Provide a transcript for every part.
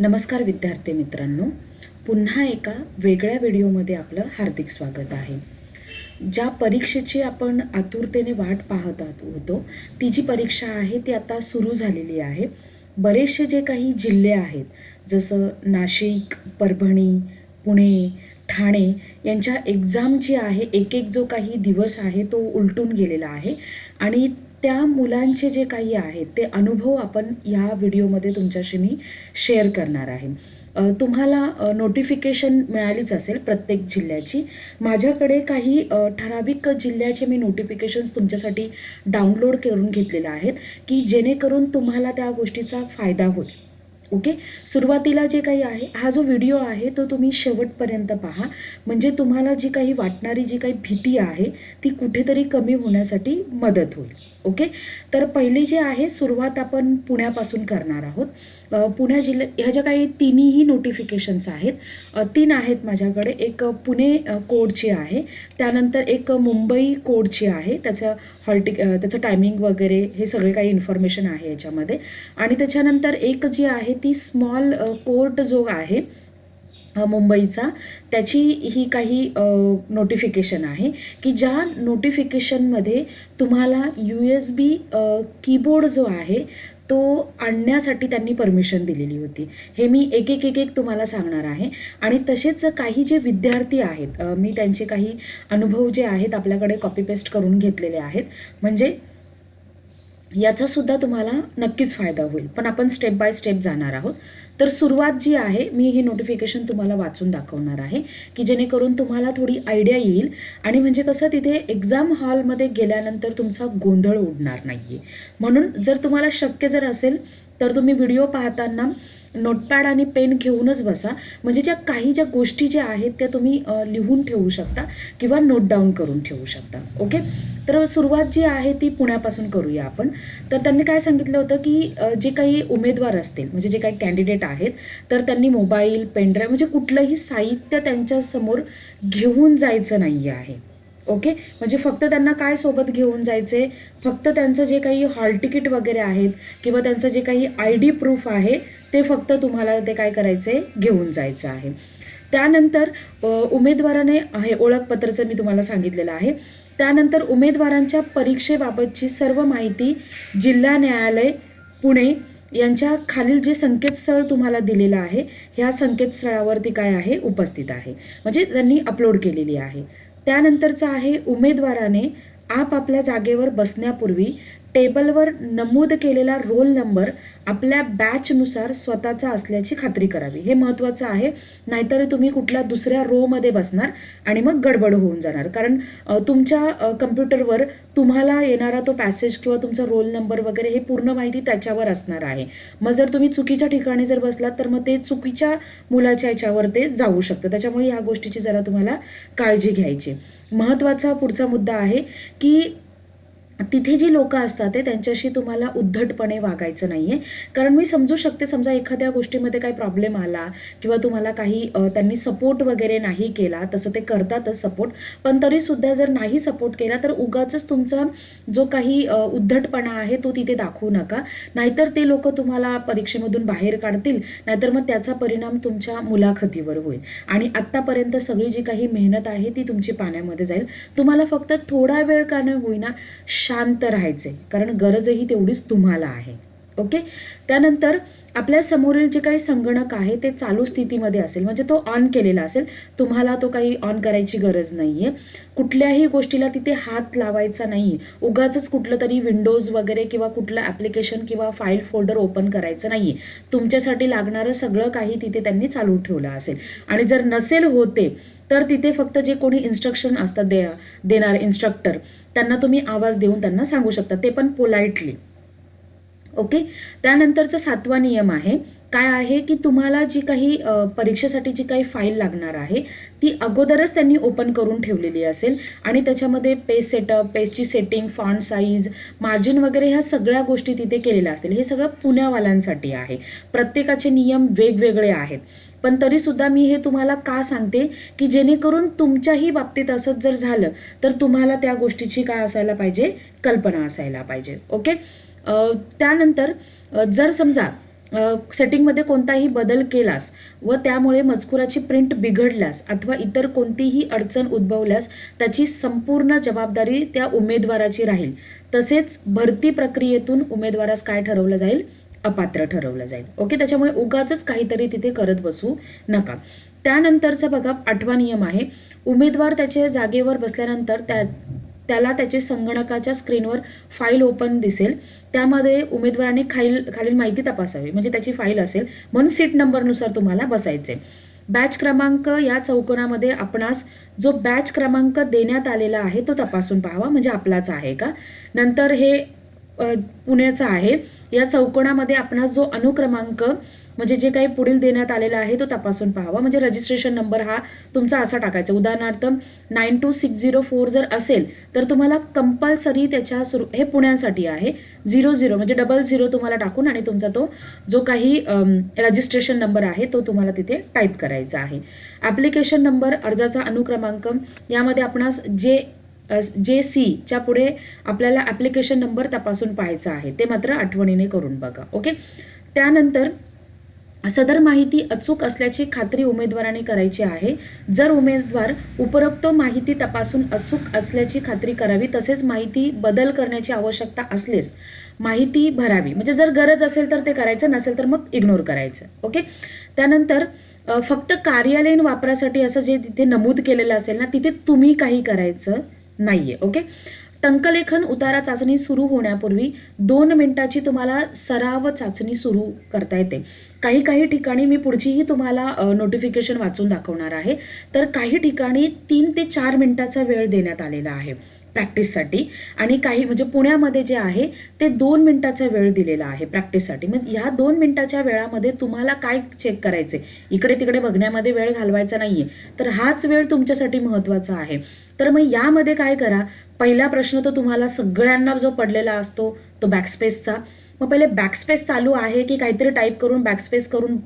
नमस्कार विद्यार्थी मित्रांनो, पुन्हा एका वेगळ्या व्हिडिओमध्ये आपलं हार्दिक स्वागत आहे. ज्या परीक्षेची आपण आतुरतेने वाट पाहत होतो ती जी परीक्षा आहे ती आता सुरू झालेली आहे. बरेचसे जे काही जिल्हे आहेत जसं नाशिक, परभणी, पुणे, ठाणे यांच्या एक्झाम जी आहे एक जो काही दिवस आहे तो उलटून गेलेला आहे आणि त्या मुलांचे जे काही आहेत ते अनुभव आपण ह्या व्हिडिओमध्ये तुमच्याशी मी शेअर करणार आहे. तुम्हाला नोटिफिकेशन मिळालीच असेल प्रत्येक जिल्ह्याची. माझ्याकडे काही ठराविक जिल्ह्याचे मी नोटिफिकेशन्स तुमच्यासाठी डाउनलोड करून घेतलेले आहेत की जेणेकरून तुम्हाला त्या गोष्टीचा फायदा होईल. ओके, सुरुवातीला जे काही आहे हा जो व्हिडिओ आहे तो तुम्ही शेवटपर्यंत पहा, म्हणजे तुम्हाला जी काही वाटणारी जी काही भीती आहे ती कुठेतरी कमी होण्यासाठी मदत होईल. ओके, तर पहिली जी आहे सुरुवात आपण पुण्यापासून करणार आहोत. पुणे जिल्ह्यात ह्या ज्या काही तिन्ही नोटिफिकेशन्स आहेत, 3 आहेत माझ्याकडे. एक पुणे कोडची आहे, त्यानंतर एक मुंबई कोडची आहे, त्याचं टायमिंग वगैरे हे सगळे काही इन्फॉर्मेशन आहे याच्यामध्ये. आणि त्याच्यानंतर एक जी आहे ती स्मॉल कोर्ट जो आहे मुंबईचा, त्याची ही काही नोटिफिकेशन आहे की ज्या नोटिफिकेशनमध्ये तुम्हाला USB कीबोर्ड जो आहे तो आणण्यासाठी त्यांनी परमिशन दिलेली होती. हे मी एक एक तुम्हाला सांगणार आहे. आणि तसेच काही जे विद्यार्थी आहेत, मी त्यांचे काही अनुभव जे आहेत आपल्याकडे कॉपी पेस्ट करून घेतलेले आहेत, म्हणजे याचासुद्धा तुम्हाला नक्कीच फायदा होईल. पण आपण स्टेप बाय स्टेप जाणार आहोत. तर सुरुवात जी आहे, मी ही नोटिफिकेशन तुम्हाला वाचून दाखवणार आहे की जेणेकरून तुम्हाला थोडी आयडिया येईल आणि म्हणजे कसं तिथे एक्झाम हॉलमध्ये गेल्यानंतर तुमचा गोंधळ उडणार नाही आहे. म्हणून जर तुम्हाला शक्य जर असेल तर तुम्ही व्हिडिओ पाहताना नोटपॅड आणि पेन घेऊनच बसा, म्हणजे ज्या गोष्टी ज्या आहेत त्या तुम्ही लिहून ठेवू शकता किंवा नोट डाऊन करून ठेवू शकता. ओके, तर सुरुवात जी आहे ती पुण्यापासून करूया आपण. तर त्यांनी काय सांगितलं होतं की जे काही उमेदवार असतील, म्हणजे जे काही कॅन्डिडेट आहेत, तर त्यांनी मोबाईल, पेनड्राईव्ह म्हणजे कुठलंही साहित्य त्यांच्यासमोर घेऊन जायचं नाही आहे. ओके, म्हणजे फक्त त्यांना काय सोबत घेऊन जायचे, फक्त त्यांचं जे काही हॉल तिकीट वगैरे आहेत किंवा त्यांचं जे काही ID प्रूफ आहे ते फक्त तुम्हाला ते काय करायचे, घेऊन जायचं आहे. त्यानंतर उमेदवाराने हे ओळखपत्राचं मी तुम्हाला सांगितलेलं आहे. त्यानंतर उमेदवारांच्या परीक्षेबाबतची सर्व माहिती जिल्हा न्यायालय पुणे यांच्या खालील जे संकेतस्थळ तुम्हाला दिलेलं आहे ह्या संकेतस्थळावरती काय आहे, उपस्थित आहे, म्हणजे त्यांनी अपलोड केलेली आहे. त्यानंतरचं आहे उमेदवाराने आपल्या जागेवर बसण्यापूर्वी टेबलवर नमूद केलेला रोल नंबर आपल्या बॅचनुसार स्वतःचा असल्याची खात्री करावी. हे महत्त्वाचं आहे, नाहीतर तुम्ही कुठल्या दुसऱ्या रोमध्ये बसणार आणि मग गडबड होऊन जाणार. कारण तुमच्या कम्प्युटरवर तुम्हाला येणारा तो पॅसेज किंवा तुमचा रोल नंबर वगैरे हे पूर्ण माहिती त्याच्यावर असणार आहे. मग जर तुम्ही चुकीच्या ठिकाणी जर बसलात तर मग ते चुकीच्या मुलाच्या याच्यावर ते जाऊ शकतं. त्याच्यामुळे ह्या गोष्टीची जरा तुम्हाला काळजी घ्यायची. महत्त्वाचा पुढचा मुद्दा आहे की तिथे जी लोक असतात ते त्यांच्याशी तुम्हाला उद्धटपणे वागायचं नाही आहे. कारण मी समजू शकते, समजा एखाद्या गोष्टीमध्ये काही प्रॉब्लेम आला किंवा तुम्हाला काही त्यांनी सपोर्ट वगैरे नाही केला, तसं ते करतातच सपोर्ट, पण तरीसुद्धा जर नाही सपोर्ट केला तर उगाचच तुमचा जो काही उद्धटपणा आहे तो तिथे दाखवू नका, नाहीतर ते लोक तुम्हाला परीक्षेमधून बाहेर काढतील, नाहीतर मग त्याचा परिणाम तुमच्या मुलाखतीवर होईल आणि आत्तापर्यंत सगळी जी काही मेहनत आहे ती तुमची पाण्यामध्ये जाईल. तुम्हाला फक्त थोडा वेळ का न होईना शांत राहायचे, कारण गरजही तेवढीच तुम्हाला आहे. ओके, त्यानंतर आपल्या समोरील जे काही संगणक आहे ते चालू स्थितीमध्ये असेल, म्हणजे तो ऑन केलेला असेल, तुम्हाला तो काही ऑन करायची गरज नाही आहे. कुठल्याही गोष्टीला तिथे हात लावायचा नाही, उगाचच कुठलं तरी विंडोज वगैरे किंवा कुठलं ॲप्लिकेशन किंवा फाईल फोल्डर ओपन करायचं नाही आहे. तुमच्यासाठी लागणारं सगळं काही तिथे त्यांनी चालू ठेवलं असेल. आणि जर नसेल होते तर तिथे फक्त जे कोणी इन्स्ट्रक्शन असतात देणारे इन्स्ट्रक्टर, त्यांना तुम्ही आवाज देऊन त्यांना सांगू शकता, ते पण पोलाइटली. ओके, त्यानंतरचा 7वा नियम आहे, काय आहे की तुम्हाला जी काही परीक्षेसाठी जी काही फाईल लागणार आहे ती अगोदरच त्यांनी ओपन करून ठेवलेली असेल आणि त्याच्यामध्ये पेज सेटअप, पेजची सेटिंग, फॉन्ट साईज, मार्जिन वगैरे ह्या सगळ्या गोष्टी तिथे केलेल्या असतील. हे सगळं पुण्यावाल्यांसाठी आहे. प्रत्येकाचे नियम वेगवेगळे आहेत, पण तरीसुद्धा मी हे तुम्हाला का सांगते की जेणेकरून तुमच्याही बाबतीत असंच जर झालं तर तुम्हाला त्या गोष्टीची काय असायला पाहिजे, कल्पना असायला पाहिजे. ओके, त्यानंतर जर समजा सेटिंगमध्ये कोणताही बदल केलास व त्यामुळे मजकुराची प्रिंट बिघडल्यास अथवा इतर कोणतीही अडचण उद्भवल्यास त्याची संपूर्ण जबाबदारी त्या उमेदवाराची राहील. तसेच भरती प्रक्रियेतून उमेदवारास काय ठरवलं जाईल? अपात्र ठरवलं जाईल. ओके, त्याच्यामुळे उगाचच काहीतरी तिथे करत बसू नका. त्यानंतरचा बघा 8वा नियम आहे, उमेदवार त्याच्या जागेवर बसल्यानंतर त्याला त्याचे संगणकाच्या स्क्रीनवर फाईल ओपन दिसेल. त्यामध्ये उमेदवाराने खालील माहिती तपासावी, म्हणजे त्याची फाईल असेल, म्हणून सीट नंबरनुसार तुम्हाला बसायचे. बॅच क्रमांक या चौकोनामध्ये आपणास जो बॅच क्रमांक देण्यात आलेला आहे तो तपासून पाहावा, म्हणजे आपलाच आहे का. नंतर हे पुण्याचा आहे, या चौकोनामध्ये आपणास जो अनुक्रमांक म्हणजे जे काही पुढील देण्यात आलेला आहे तो तपासून पाहावा, म्हणजे रजिस्ट्रेशन नंबर हा तुमचा असा टाकायचा. उदाहरणार्थ 92604 जर असेल तर तुम्हाला कंपल्सरी त्याच्या हे पुण्यासाठी आहे 00 म्हणजे 00 तुम्हाला टाकून आणि तुमचा तो जो काही रजिस्ट्रेशन नंबर आहे तो तुम्हाला तिथे टाईप करायचा आहे. ॲप्लिकेशन नंबर, अर्जाचा अनुक्रमांक, यामध्ये आपणास JC पुढे आपल्याला ॲप्लिकेशन नंबर तपासून पाहायचा आहे, ते मात्र आठवणीने करून बघा. ओके, त्यानंतर सदर माहिती अचूक असल्याची खात्री उमेदवाराने करायची आहे. जर उमेदवार उपरोक्त माहिती तपासून अचूक असल्याची खात्री करावी, तसेच माहिती बदल करण्याची आवश्यकता असल्यास माहिती भरावी, म्हणजे जर गरज असेल तर ते करायचं, नसेल तर मग इग्नोर करायचं. ओके, त्यानंतर फक्त कार्यालयीन वापरासाठी असं जे तिथे नमूद केलेलं असेल ना, तिथे तुम्ही काही करायचं नाहीये. ओके, टंकलेखन उतारा चाचणी सुरू होण्यापूर्वी 2 मिनिटाची तुम्हाला सराव चाचणी सुरू करता येते. काही ठिकाणी मी पुढचीही तुम्हाला नोटिफिकेशन वाचून दाखवणार आहे. तर काही ठिकाणी 3 ते 4 मिनिटाचा वेळ देण्यात आलेला आहे प्रॅक्टिससाठी, आणि काही म्हणजे पुण्यामध्ये जे आहे ते 2 मिनिटाचा वेळ दिलेला आहे प्रॅक्टिससाठी. मग ह्या 2 मिनिटाच्या वेळामध्ये तुम्हाला काय चेक करायचे, इकडे तिकडे बघण्यामध्ये वेळ घालवायचा नाहीये, तर हाच वेळ तुमच्यासाठी महत्त्वाचा आहे. तर मग यामध्ये काय करा, पहिला प्रश्न तर तुम्हाला सगळ्यांना जो पडलेला असतो तो बॅकस्पेसचा. मग पहिले बॅकस्पेस चालू आहे की काहीतरी टाईप करून बॅकस्पेस करून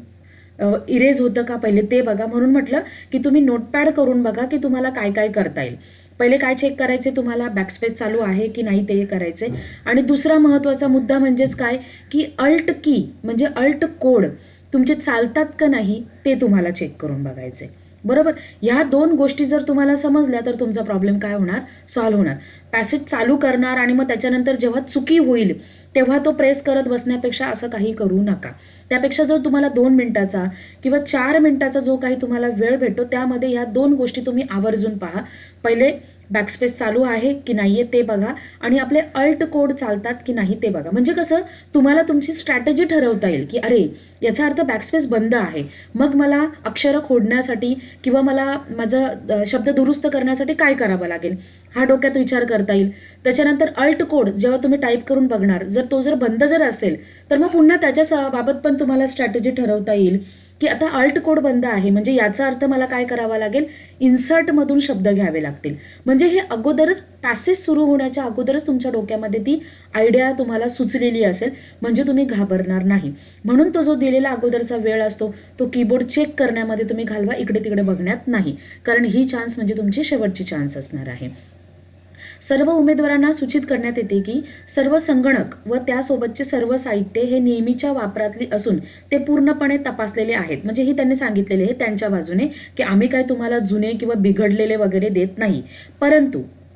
इरेज होतं का, पहिले ते बघा. म्हणून म्हटलं की तुम्ही नोटपॅड करून बघा की तुम्हाला काय काय करता येईल. पहिले काय चेक करायचे, तुम्हाला बॅकस्पेस चालू आहे की नाही ते करायचे. आणि दुसरा महत्त्वाचा मुद्दा म्हणजेच काय की अल्ट की म्हणजे अल्ट कोड तुमचे चालतात का नाही ते तुम्हाला चेक करून बघायचे. बरोबर, ह्या 2 गोष्टी जर तुम्हाला समजल्या तर तुमचा प्रॉब्लेम काय होणार, सॉल्व्ह होणार. पॅसेज चालू करणार आणि मग त्याच्यानंतर जेव्हा चुकी होईल तेव्हा तो प्रेस करत बसण्यापेक्षा असं काही करू नका. त्यापेक्षा जो तुम्हाला 2 मिनिटाचा किंवा 4 मिनिटाचा जो काही तुम्हाला वेळ भेटतो त्यामध्ये ह्या 2 गोष्टी तुम्ही आवर्जून पहा. पहिले बॅकस्पेस चालू आहे की नाहीये ते बघा, आणि आपले अल्ट कोड चालतात की नाही ते बघा. म्हणजे कसं तुम्हाला तुमची स्ट्रॅटेजी ठरवता येईल की अरे याचा अर्थ बॅकस्पेस बंद आहे, मग मला अक्षरं खोडण्यासाठी किंवा मला माझं शब्द दुरुस्त करण्यासाठी काय करावं लागेल हा डोक्यात विचार करता येईल. त्याच्यानंतर अल्ट कोड जेव्हा तुम्ही टाईप करून बघणार, जर तो बंद असेल तर मग पुन्हा त्याच्या बाबत पण तुम्हाला स्ट्रॅटेजी ठरवता येईल की आता अल्ट कोड बंद आहे म्हणजे याचा अर्थ मला काय करावा लागेल, इन्सर्टमधून शब्द घ्यावे लागतील. म्हणजे हे अगोदरच पॅसेज सुरू होण्याच्या अगोदरच तुमच्या डोक्यामध्ये ती आयडिया तुम्हाला सुचलेली असेल, म्हणजे तुम्ही घाबरणार नाही. म्हणून तो जो दिलेला अगोदरचा वेळ असतो तो कीबोर्ड चेक करण्यामध्ये तुम्ही घालवा, इकडे तिकडे बघण्यात नाही, कारण ही चान्स म्हणजे तुमची शेवटची चान्स असणार आहे. सर्व उमेदवारांना सूचित करण्यात येते की सर्व संगणक व त्यासोबतचे सर्व साहित्य हे नेहमीच्या वापरातली असून ते पूर्णपणे तपासलेले आहेत. म्हणजे ही त्यांनी सांगितलेले आहे त्यांच्या बाजूने की आम्ही काय तुम्हाला जुने किंवा बिघडलेले वगैरे देत नाही.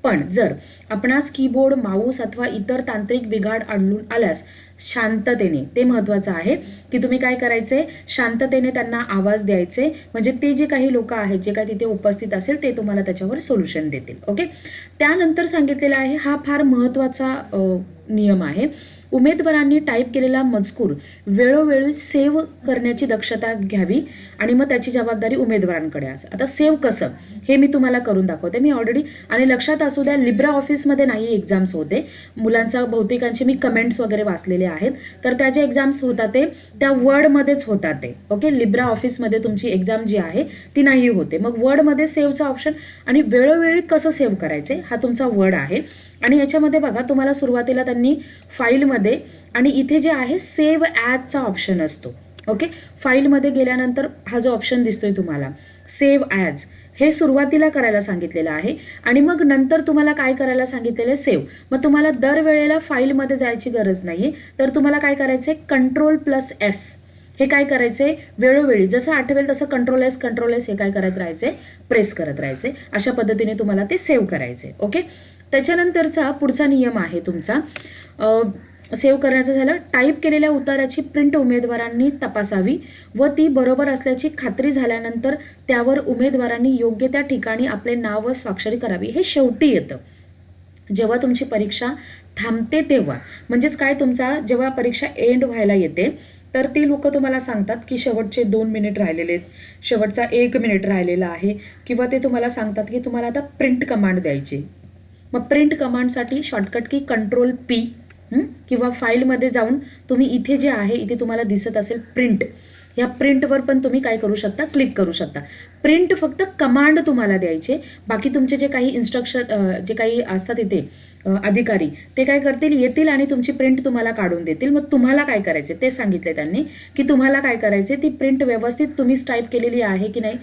पण जर आपणास कीबोर्ड, माऊस अथवा इतर तांत्रिक बिघाड आढळून आल्यास शांततेने, ते महत्त्वाचं आहे की तुम्ही काय करायचे, शांततेने त्यांना आवाज द्यायचे, म्हणजे ते जे काही लोक आहेत जे काही तिथे उपस्थित असेल ते तुम्हाला त्याच्यावर सोल्युशन देतील. ओके, त्यानंतर सांगितलेलं आहे, हा फार महत्त्वाचा नियम आहे, उमेदवारांनी टाईप केलेला मजकूर वेळोवेळी सेव्ह करण्याची दक्षता घ्यावी आणि मग त्याची जबाबदारी उमेदवारांकडे असेल. आता सेव्ह कसं हे मी तुम्हाला करून दाखवते. मी ऑलरेडी, आणि लक्षात असू द्या लिब्रा ऑफिसमध्ये नाही एक्झाम्स होते मुलांचा, बहुतेकांचे मी कमेंट्स वगैरे वाचलेले आहेत, तर त्याचे एक्झाम्स होतात ते त्या वर्डमध्येच होतात ते. ओके, लिब्रा ऑफिसमध्ये तुमची एक्झाम जी आहे ती नाही होते. मग वर्डमध्ये सेव्हचा ऑप्शन आणि वेळोवेळी कसं सेव्ह करायचे हा तुमचा वर्ड आहे. आणि याच्यामध्ये बघा तुम्हाला सुरुवातीला त्यांनी फाईलमध्ये आणि इथे जे आहे सेव्ह ॲजचा ऑप्शन असतो. ओके, फाईलमध्ये गेल्यानंतर हा जो ऑप्शन दिसतोय तुम्हाला सेव्ह ॲज, हे सुरुवातीला करायला सांगितलेलं आहे. आणि मग नंतर तुम्हाला काय करायला सांगितलेलं आहे, सेव्ह. मग तुम्हाला दरवेळेला फाईलमध्ये जायची गरज नाही, तर तुम्हाला काय करायचं आहे, Ctrl+S हे काय करायचं आहे, वेळोवेळी जसं आठवेल तसं कंट्रोल एस हे काय करत राहायचं आहे, प्रेस करत राहायचं आहे. अशा पद्धतीने तुम्हाला ते सेव्ह करायचं आहे. ओके. त्याच्यानंतरचा पुढचा नियम आहे तुमचा सेव्ह करण्याचं झालं, टाईप केलेल्या उत्तराची प्रिंट उमेदवारांनी तपासावी व ती बरोबर असल्याची खात्री झाल्यानंतर त्यावर उमेदवारांनी योग्य त्या ठिकाणी आपले नाव व स्वाक्षरी करावी. हे शेवटी येतं जेव्हा तुमची परीक्षा थांबते तेव्हा. म्हणजेच काय, तुमचा जेव्हा परीक्षा एंड व्हायला येते तर ती लोक तुम्हाला सांगतात की शेवटचे 2 मिनिट राहिलेले आहेत, शेवटचा 1 मिनिट राहिलेला आहे, किंवा ते तुम्हाला सांगतात की तुम्हाला आता प्रिंट कमांड द्यायची. मग प्रिंट कमांडसाठी शॉर्टकट की Ctrl+P किंवा फाईलमध्ये जाऊन तुम्ही इथे जे आहे इथे तुम्हाला दिसत असेल प्रिंट, ह्या प्रिंटवर पण तुम्ही काय करू शकता, क्लिक करू शकता. प्रिंट फक्त कमांड तुम्हाला द्यायचे, बाकी तुमचे जे काही इन्स्ट्रक्शन जे काही असतात इथे अधिकारी ते काय करतील, येतील आणि तुमची प्रिंट तुम्हाला काढून देतील. मग तुम्हाला काय करायचे ते सांगितले त्यांनी की तुम्हाला काय करायचे, ती प्रिंट व्यवस्थित तुम्हीच टाईप केलेली आहे की नाही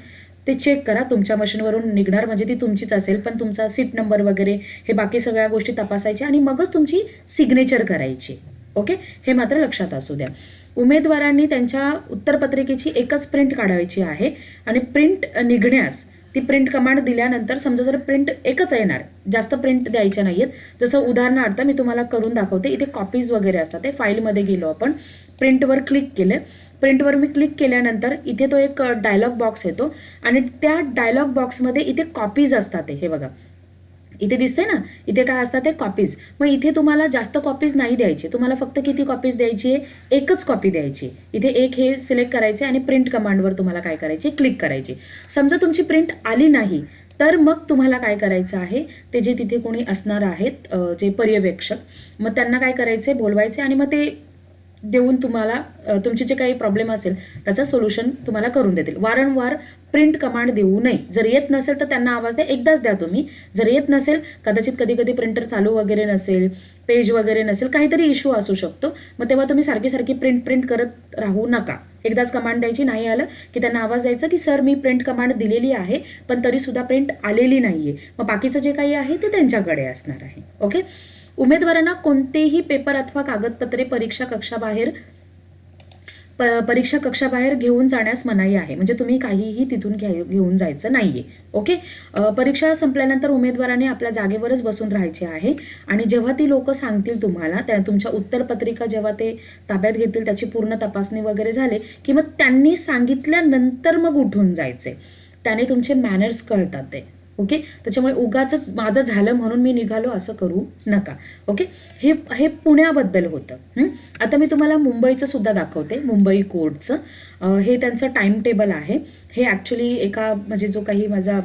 ते चेक करा. तुमच्या मशीनवरून निघणार म्हणजे ती तुमचीच असेल, पण तुमचा सीट नंबर वगैरे हे बाकी सगळ्या गोष्टी तपासायच्या आणि मगच तुमची सिग्नेचर करायची. ओके, हे मात्र लक्षात असू द्या. उमेदवारांनी त्यांच्या उत्तरपत्रिकेची एकच प्रिंट काढायची आहे आणि प्रिंट निघण्यास ती प्रिंट कमांड दिल्यानंतर समजा जर प्रिंट एकच येणार, जास्त प्रिंट द्यायच्या नाही आहेत. जसं उदाहरणार्थ मी तुम्हाला करून दाखवते, इथे कॉपीज वगैरे असतात, ते फाईलमध्ये गेलो आपण, प्रिंटवर क्लिक केलं. प्रिंटवर मी क्लिक केल्यानंतर इथे तो एक डायलॉग बॉक्स येतो आणि त्या डायलॉग बॉक्समध्ये इथे कॉपीज असतात. हे बघा इथे दिसते ना, इथे काय असतात ते कॉपीज. मग इथे तुम्हाला जास्त कॉपीज नाही द्यायचे, तुम्हाला फक्त किती कॉपीज द्यायची आहे, एकच कॉपी द्यायची. इथे एक हे सिलेक्ट करायचे आणि प्रिंट कमांडवर तुम्हाला काय करायचे, क्लिक करायचे. समजा तुमची प्रिंट आली नाही तर मग तुम्हाला काय करायचं आहे, ते जे तिथे कोणी असणार आहेत जे पर्यवेक्षक, मग त्यांना काय करायचे, बोलवायचे आणि मग ते देऊन तुम्हाला तुमचे जे काही प्रॉब्लेम असेल त्याचं सोल्युशन तुम्हाला करून देतील. वारंवार प्रिंट कमांड देऊ नये. जर येत नसेल तर त्यांना आवाज द्या, एकदाच द्या तुम्ही. जर येत नसेल, कदाचित कधी कधी प्रिंटर चालू वगैरे नसेल, पेज वगैरे नसेल, काहीतरी इश्यू असू शकतो, मग तेव्हा तुम्ही सारखी प्रिंट करत राहू नका. एकदाच कमांड द्यायची, नाही आलं की त्यांना आवाज द्यायचा की सर मी प्रिंट कमांड दिलेली आहे पण तरीसुद्धा प्रिंट आलेली नाही आहे. मग बाकीचं जे काही आहे ते त्यांच्याकडे असणार आहे. ओके. उमेदवारांना कोणतेही पेपर अथवा कागदपत्रे परीक्षा कक्षाबाहेर घेऊन जाण्यास मनाई आहे. म्हणजे तुम्ही काहीही तिथून घेऊन जायचं नाहीये. ओके. परीक्षा संपल्यानंतर उमेदवाराने आपल्या जागेवरच बसून राहायचे आहे आणि जेव्हा ती लोक सांगतील तुम्हाला, त्या तुमच्या उत्तरपत्रिका जेव्हा ते ताब्यात घेतील, त्याची पूर्ण तपासणी वगैरे झाले की मग त्यांनी सांगितल्यानंतर मग उठून जायचे. त्याने तुमचे मॅनर्स कळतात ते. ओके. त्याच्यामुळे उगाच माझं झालं म्हणून मी निघालो असं करू नका. ओके. हे पुण्याबद्दल होतं. आता मी तुम्हाला मुंबईचं सुद्धा दाखवते, मुंबई कोर्टचं. हे त्यांचं टाइम टेबल आहे. हे ॲक्च्युली एका म्हणजे जो काही माझा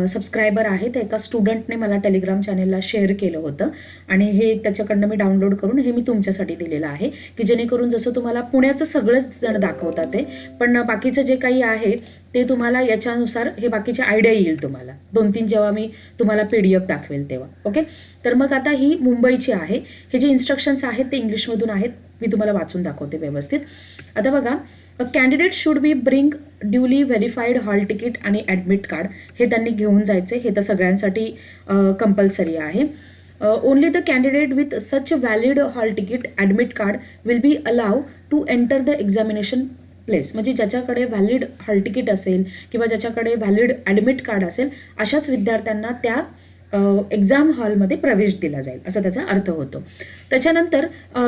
सबस्क्रायबर आहे त्या एका स्टुडंटने मला टेलिग्राम चॅनेलला शेअर केलं होतं आणि हे त्याच्याकडनं मी डाउनलोड करून हे मी तुमच्यासाठी दिलेलं आहे की जेणेकरून जसं तुम्हाला पुण्याचं सगळंच जण दाखवतात ते, पण बाकीचं जे काही आहे ते तुम्हाला याच्यानुसार हे बाकीचे आयडिया येईल तुम्हाला 2-3 जेव्हा मी तुम्हाला PDF दाखवेल तेव्हा. ओके. तर मग आता ही मुंबईची आहे. हे जे इन्स्ट्रक्शन्स आहेत ते इंग्लिशमधून आहेत, मी तुम्हाला वाचून दाखवते व्यवस्थित. आता बघा, a candidate should be bring duly verified hall ticket आणि ॲडमिट कार्ड. हे त्यांनी घेऊन जायचे. हे तर सगळ्यांसाठी कंपल्सरी आहे. Only the candidate with such valid hall ticket admit card will be allow to enter the examination place. म्हणजे ज्याच्याकडे व्हॅलिड हॉल तिकीट असेल किंवा ज्याच्याकडे व्हॅलिड ॲडमिट कार्ड असेल अशाच विद्यार्थ्यांना त्या एक्झाम हॉलमध्ये प्रवेश दिला जाईल, असा त्याचा अर्थ होतो. त्याच्यानंतर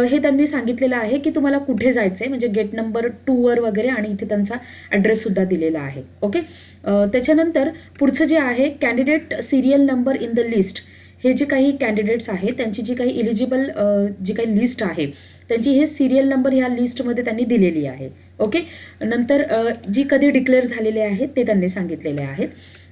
हे त्यांनी सांगितलेलं आहे की तुम्हाला कुठे जायचं आहे, म्हणजे गेट नंबर 2वर वगैरे, आणि इथे त्यांचा ॲड्रेससुद्धा दिलेला आहे. ओके. त्याच्यानंतर पुढचं जे आहे, candidate serial number in the list. हे जे काही कॅन्डिडेट्स आहेत त्यांची जी काही इलिजिबल जी काही लिस्ट आहे त्यांची हे सिरियल नंबर ह्या लिस्टमध्ये त्यांनी दिलेली आहे. ओके. नंतर जी कधी डिक्लेअर झालेले आहेत ते त्यांनी सांगितलेले आहेत.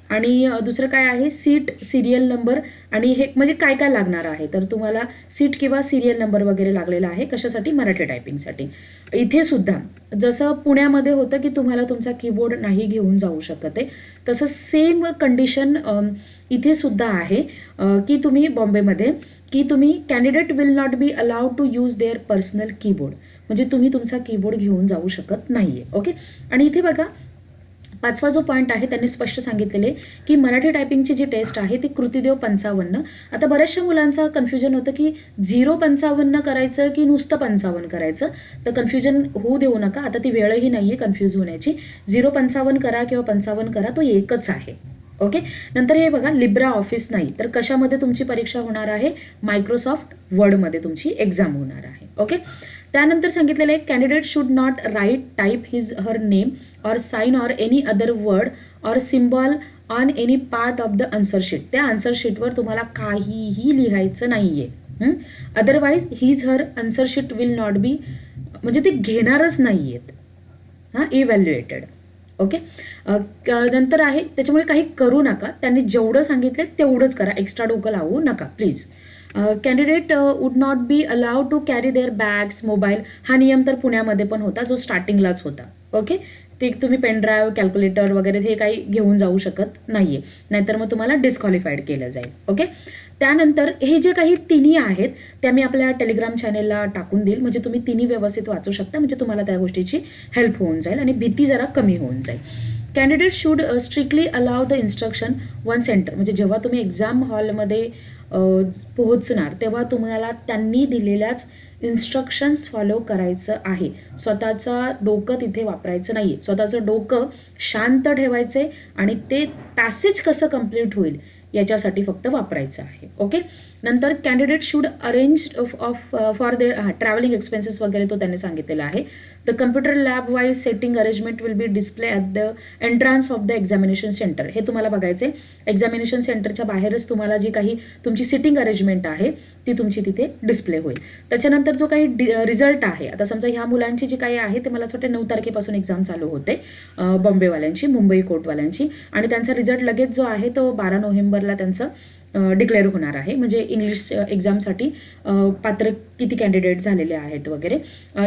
आणि दुसरं काय आहे, सीट सिरियल नंबर. आणि हे म्हणजे काय काय लागणार आहे, तर तुम्हाला सीट किंवा सिरियल नंबर वगैरे लागलेला आहे. कशासाठी, मराठी टायपिंगसाठी. इथे सुद्धा जसं पुण्यामध्ये होतं की तुम्हाला तुमचा कीबोर्ड नाही घेऊन जाऊ शकत आहे, तसं सेम कंडिशन इथे सुद्धा आहे की तुम्ही बॉम्बेमध्ये की तुम्ही candidate will not be allowed to use their personal keyboard. म्हणजे तुम्ही तुमचा कीबोर्ड घेऊन जाऊ शकत नाही आहे. ओके. आणि इथे बघा, 5वा जो पॉईंट आहे त्यांनी स्पष्ट सांगितलेले की मराठी टायपिंगची जी टेस्ट आहे ती कृतिदेव 55. आता बऱ्याचशा मुलांचा कन्फ्युजन होतं की 055 करायचं की नुसतं 55 करायचं, तर कन्फ्युजन होऊ देऊ नका. आता ती वेळही नाही आहे कन्फ्यूज होण्याची. 055 करा किंवा 55 करा, तो एकच आहे. ओके. नंतर हे बघा, लिब्रा ऑफिस नाही तर कशामध्ये तुमची परीक्षा होणार आहे? मायक्रोसॉफ्ट वर्डमध्ये तुमची एक्झाम होणार आहे. ओके. त्यानंतर सांगितलेलं आहे candidate should not write type his her name or sign or any other word or symbol on any part of the answer sheet. त्या आन्सर शीटवर तुम्हाला काहीही लिहायचं नाही आहे. Otherwise his her answer sheet will not be, म्हणजे ते घेणारच नाही आहेत इव्हॅल्युएटेड. ओके. नंतर आहे त्याच्यामुळे काही करू नका, त्यांनी जेवढं सांगितलं तेवढंच करा, एक्स्ट्रा डोकं लावू नका please. Candidate would not be allowed to carry their bags, mobile. हा नियम तर पुण्यामध्ये पण होता, जो स्टार्टिंगलाच होता. ओके. ते तुम्ही पेनड्राईव्ह, कॅल्क्युलेटर वगैरे हे काही घेऊन जाऊ शकत नाही आहे, नाहीतर मग तुम्हाला डिस्क्वालिफाईड केलं जाईल. ओके. त्यानंतर हे जे काही तिन्ही आहेत त्या मी आपल्या टेलिग्राम चॅनेलला टाकून देईल, म्हणजे तुम्ही तिन्ही व्यवस्थित वाचू शकता, म्हणजे तुम्हाला त्या गोष्टीची हेल्प होऊन जाईल आणि भीती जरा कमी होऊन जाईल. Candidate should strictly allow the instruction one centre, म्हणजे जेव्हा तुम्ही एक्झाम हॉलमध्ये पोहोचणार तेव्हा तुम्हाला त्यांनी दिलेल्याच इन्स्ट्रक्शन्स फॉलो करायचं आहे. स्वतःचा डोकं तिथे वापरायचं नाही आहे. स्वतःचं डोकं शांत ठेवायचे आणि ते पॅसेज कसं कंप्लीट होईल याच्यासाठी फक्त वापरायचं आहे. ओके. नंतर candidate should arrange for their travelling expenses वगैरे तो त्यांनी सांगितलेला आहे. The computer lab wise setting arrangement will be display at the entrance of the examination centre. हे तुम्हाला बघायचे, एक्झामिनेशन सेंटरच्या बाहेरच तुम्हाला जी काही तुमची सिटिंग अरेंजमेंट आहे ती तुमची तिथे डिस्प्ले होईल. त्याच्यानंतर जो काही रिझल्ट आहे, आता समजा ह्या मुलांची जी काही आहे ते मला असं वाटतं 9 तारखेपासून एक्झाम चालू होते बॉम्बेवाल्यांची, मुंबई कोर्टवाल्यांची, आणि त्यांचा रिझल्ट लगेच जो आहे तो 12 नोव्हेंबरला त्यांचं डिक्लेअर होणार आहे. म्हणजे इंग्लिश एक्झामसाठी पात्र किती कॅन्डिडेट झालेले आहेत वगैरे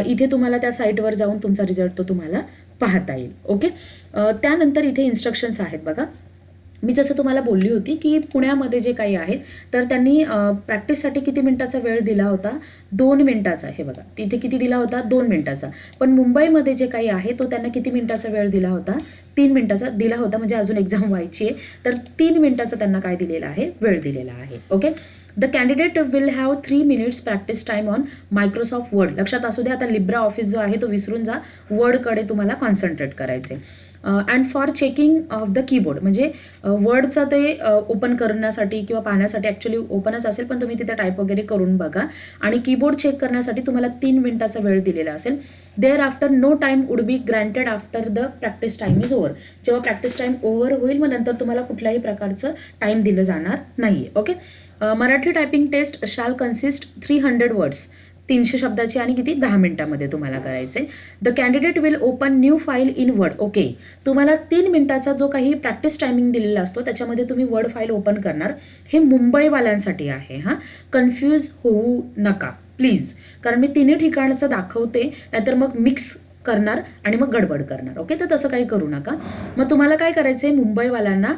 इथे तुम्हाला त्या साईटवर जाऊन तुमचा रिझल्ट तो तुम्हाला पाहता येईल. ओके. त्यानंतर इथे इन्स्ट्रक्शन्स आहेत बघा. मी जसं तुम्हाला बोलली होती की पुण्यामध्ये जे काही आहेत तर त्यांनी प्रॅक्टिससाठी किती मिनिटाचा वेळ दिला होता? 2 मिनिटाचा. हे बघा, तिथे किती दिला होता? 2 मिनिटाचा. पण मुंबईमध्ये जे काही आहे तो त्यांना किती मिनिटाचा वेळ दिला होता? 3 मिनिटाचा दिला होता, म्हणजे अजून एक्झाम व्हायची आहे तर 3 मिनिटाचा त्यांना काय दिलेला आहे? वेळ दिलेला आहे. Okay. The candidate will have 3 minutes practice time on Microsoft word. लक्षात असू द्या, आता लिब्रा ऑफिस जो आहे तो विसरून जा, वर्डकडे तुम्हाला कॉन्सन्ट्रेट करायचे. And for checking of the keyboard, म्हणजे वर्डचं ते ओपन करण्यासाठी किंवा पाहण्यासाठी, ॲक्च्युली ओपनच असेल पण तुम्ही तिथे टाईप वगैरे करून बघा, आणि कीबोर्ड चेक करण्यासाठी तुम्हाला 3 मिनिटाचा वेळ दिलेला असेल. Thereafter no time would be granted after the practice time is over. जेव्हा प्रॅक्टिस टाईम ओव्हर होईल मग नंतर तुम्हाला कुठल्याही प्रकारचं टाईम दिलं जाणार नाही आहे. Okay. Marathi typing test shall consist 300 words, 300 शब्दाची, आणि किती? 10 मिनिटामध्ये तुम्हाला करायचे. The candidate will open new file in Word. Okay. तुम्हाला 3 मिनिटाचा जो काही प्रॅक्टिस टायमिंग दिलेला असतो त्याच्यामध्ये तुम्ही वर्ड फाईल ओपन करणार. हे मुंबईवाल्यांसाठी आहे. कन्फ्यूज होऊ नका प्लीज, कारण मी 3 ठिकाणचं दाखवते, नाहीतर मग मिक्स करणार आणि मग गडबड करणार. ओके. तर तसं काही करू नका. मग तुम्हाला काय करायचं आहे मुंबईवाल्यांना?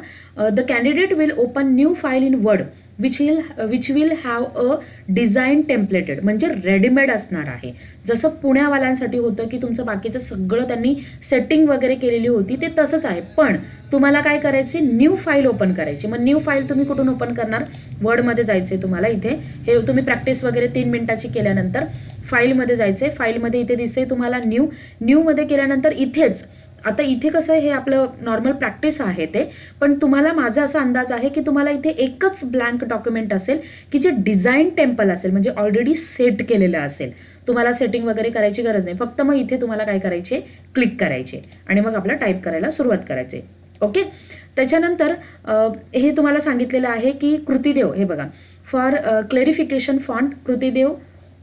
The candidate will open new file in Word which will have a design templated, म्हणजे रेडीमेड असणार आहे. जसं पुण्यावाल्यांसाठी होतं की तुमचं बाकीचं सगळं त्यांनी सेटिंग वगैरे केलेली होती ते तसंच आहे, पण तुम्हाला काय करायचे? न्यू फाईल ओपन करायची. मग न्यू फाईल तुम्ही कुठून ओपन करणार? वर्डमध्ये जायचे तुम्हाला. इथे हे तुम्ही प्रॅक्टिस वगैरे 3 मिनिटाची केल्यानंतर फाईलमध्ये जायचे. फाईलमध्ये इथे दिसते तुम्हाला न्यूमध्ये केल्यानंतर इथेच, आता इथे कसं हे आपलं नॉर्मल प्रॅक्टिस आहे ते, पण तुम्हाला माझा असा अंदाज आहे की तुम्हाला इथे एकच ब्लँक डॉक्युमेंट असेल की जे डिझाईन टेम्पल असेल, म्हणजे ऑलरेडी सेट केलेलं असेल. तुम्हाला सेटिंग वगैरे करायची गरज नाही, फक्त मग इथे तुम्हाला काय करायचे? क्लिक करायचे आणि मग आपलं टाईप करायला सुरुवात करायचे. ओके. त्याच्यानंतर हे तुम्हाला सांगितलेलं आहे की कृतिदेव, हे बघा, for clarification font Kruti Dev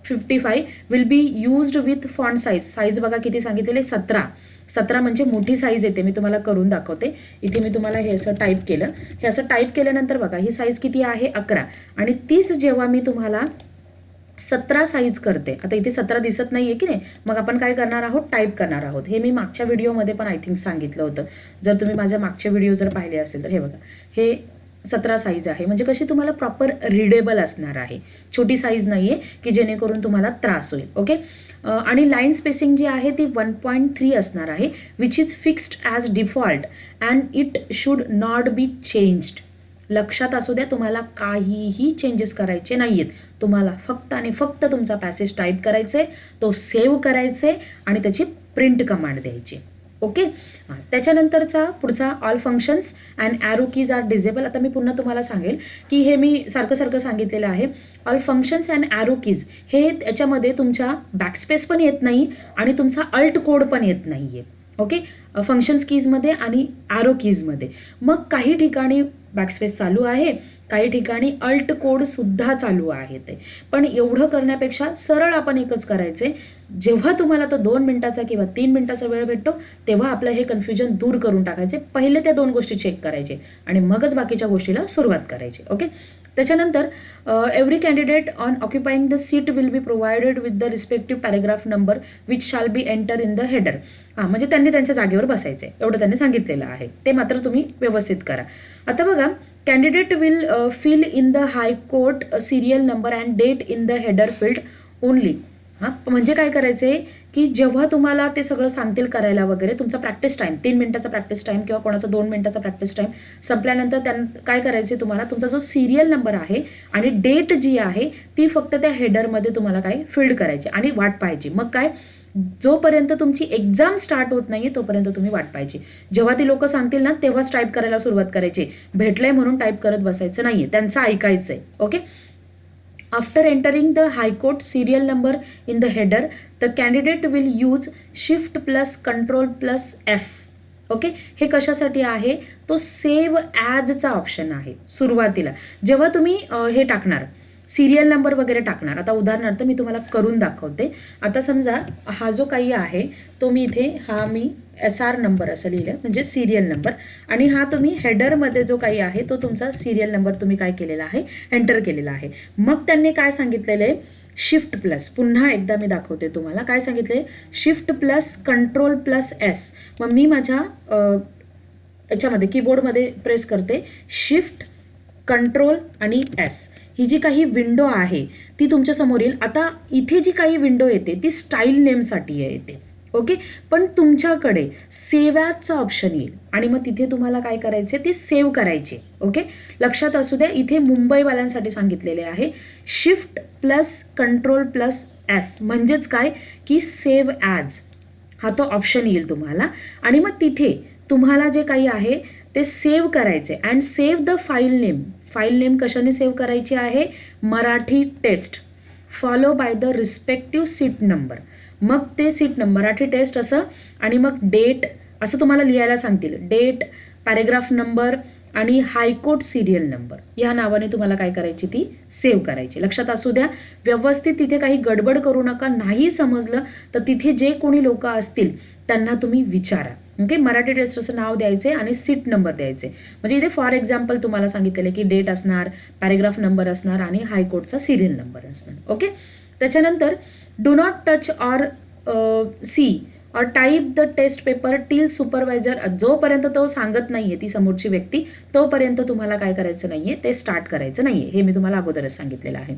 55 will be used with font size बघा किती सांगितलेले? 17 म्हणजे मोठी साईज येते. मी तुम्हाला करून दाखवते. इथे मी तुम्हाला हे असं टाईप केलं, हे असं टाईप केल्यानंतर बघा ही साईज किती आहे? 11, आणि तीच जेव्हा मी तुम्हाला 17 साईज करते, आता इथे 17 दिसत नाही आहे की नाही, मग आपण काय करणार आहोत? टाईप करणार आहोत. हे मी मागच्या व्हिडिओमध्ये पण आय थिंक सांगितलं होतं, जर तुम्ही माझ्या मागचे व्हिडिओ जर पाहिले असेल तर. हे बघा, हे 17 साईज आहे, म्हणजे कशी तुम्हाला प्रॉपर रीडेबल असणार आहे, छोटी साईज नाही आहे की जेणेकरून तुम्हाला त्रास होईल. ओके. आणि लाईन स्पेसिंग जी आहे ती 1.3 असणार आहे, which is fixed as default and it should not be changed. लक्षात असू द्या, तुम्हाला काहीही चेंजेस करायचे नाही आहेत. तुम्हाला फक्त आणि फक्त तुमचा पॅसेज टाईप करायचे, तो सेव्ह करायचे आणि त्याची प्रिंट कमांड द्यायची. ओके. त्याच्यानंतरचा पुढचा all functions and arrow keys are disable. आता मी पुन्हा तुम्हाला सांगेल की हे मी सारखं सांगितलेलं आहे. All functions and arrow keys हे त्याच्यामध्ये तुमच्या बॅकस्पेस पण येत नाही आणि तुमचा अल्ट कोड पण येत नाही आहे. ओके. फंक्शन्स कीजमध्ये आणि ॲरो कीजमध्ये. मग काही ठिकाणी बॅकस्पेस चालू आहे, काही ठिकाणी अल्ट कोडसुद्धा चालू आहे. ते पण एवढं करण्यापेक्षा सरळ आपण एकच करायचे, जेव्हा तुम्हाला तो 2 मिनिटाचा किंवा 3 मिनिटाचा वेळ भेटतो तेव्हा आपलं हे कन्फ्युजन दूर करून टाकायचे. पहिले त्या 2 गोष्टी चेक करायचे आणि मगच बाकीच्या गोष्टीला सुरुवात करायची. ओके. त्याच्यानंतर every candidate on occupying the seat will be provided with the respective paragraph number which shall be enter in the header. म्हणजे त्यांनी त्यांच्या जागेवर बसायचे, एवढं त्यांनी सांगितलेलं आहे. ते मात्र तुम्ही व्यवस्थित करा. आता बघा, candidate will fill in the high court serial number and date in the header field only. म्हणजे काय करायचं आहे की जेव्हा तुम्हाला ते सगळं सांगतील करायला वगैरे, तुमचा प्रॅक्टिस टाईम 3 मिनिटाचा प्रॅक्टिस टाईम किंवा कोणाचा 2 मिनिटाचा प्रॅक्टिस टाईम संपल्यानंतर काय करायचे, तुम्हाला तुमचा जो सिरियल नंबर आहे आणि डेट जी आहे ती फक्त त्या हेडरमध्ये तुम्हाला काय फील्ड करायची आणि वाट पाहायची. मग काय, जोपर्यंत तुमची एक्झाम स्टार्ट होत नाही तोपर्यंत तुम्ही वाट पाहायची. जेव्हा ती लोक सांगतील ना तेव्हाच टाईप करायला सुरुवात करायची. भेटलंय म्हणून टाईप करत बसायचं नाहीये, त्यांचं ऐकायचं आहे. Okay. After entering the high court serial number in the header the candidate will use shift plus control plus S. Okay. हे कशासाठी आहे, तो सेव्ह ॲजचा ऑप्शन आहे. सुरुवातीला जेव्हा तुम्ही हे टाकणार सिरियल नंबर वगैरे टाकणार, आता उदाहरणार्थ मी तुम्हाला करून दाखवते. आता समजा हा जो काही आहे तो मी इथे मी SR नंबर असं लिहिलं, म्हणजे सिरियल नंबर, आणि हा तुम्ही हेडरमध्ये जो काही आहे तो तुमचा सिरियल नंबर तुम्ही काय केलेला आहे, एंटर केलेला आहे. मग त्यांनी काय सांगितलेलं आहे, शिफ्ट प्लस, पुन्हा एकदा मी दाखवते तुम्हाला काय सांगितले, shift plus control plus S. मग मी माझ्या याच्यामध्ये कीबोर्डमध्ये प्रेस करते शिफ्ट कंट्रोल आणि एस. ही जी काही विंडो आहे ती तुमच्या समोर येईल. आता इथे जी काही विंडो येते ती स्टाईल नेमसाठी येते. ओके. पण तुमच्याकडे सेव्ह ॲजचा ऑप्शन येईल आणि मग तिथे तुम्हाला काय करायचे, ते सेव्ह करायचे. ओके. लक्षात असू द्या, इथे मुंबईवाल्यांसाठी सांगितलेले आहे shift plus control plus S, म्हणजेच काय की सेव्ह ॲज हा तो ऑप्शन येईल तुम्हाला. आणि मग तिथे तुम्हाला जे काही आहे ते सेव्ह करायचे and save the file name. File name कशाने सेव्ह करायची आहे, Marathi test follow by the respective seat number. मग ते सीट नंबर मराठी टेस्ट असं आणि मग डेट असं तुम्हाला लिहायला सांगतील. डेट, पॅरेग्राफ नंबर आणि हायकोर्ट सिरियल नंबर या नावाने तुम्हाला काय करायची, ती सेव्ह करायची. लक्षात असू द्या, व्यवस्थित तिथे काही गडबड करू नका. नाही समजलं तर तिथे जे कोणी लोक असतील त्यांना तुम्ही विचारा. ओके. मराठी टेस्ट असं नाव द्यायचे आणि सीट नंबर द्यायचे. म्हणजे इथे फॉर एक्झाम्पल तुम्हाला सांगितलेलं की डेट असणार, पॅरेग्राफ नंबर असणार आणि हायकोर्टचा सिरियल नंबर असणार. ओके. त्याच्यानंतर do not touch or see or type the test paper till supervisor. जोपर्यंत तो सांगत नाहीये ती समोरची व्यक्ती तोपर्यंत तुम्हाला काय करायचं नाहीये, ते स्टार्ट करायचं नाहीये. हे मी तुम्हाला अगोदरच सांगितलेलं आहे.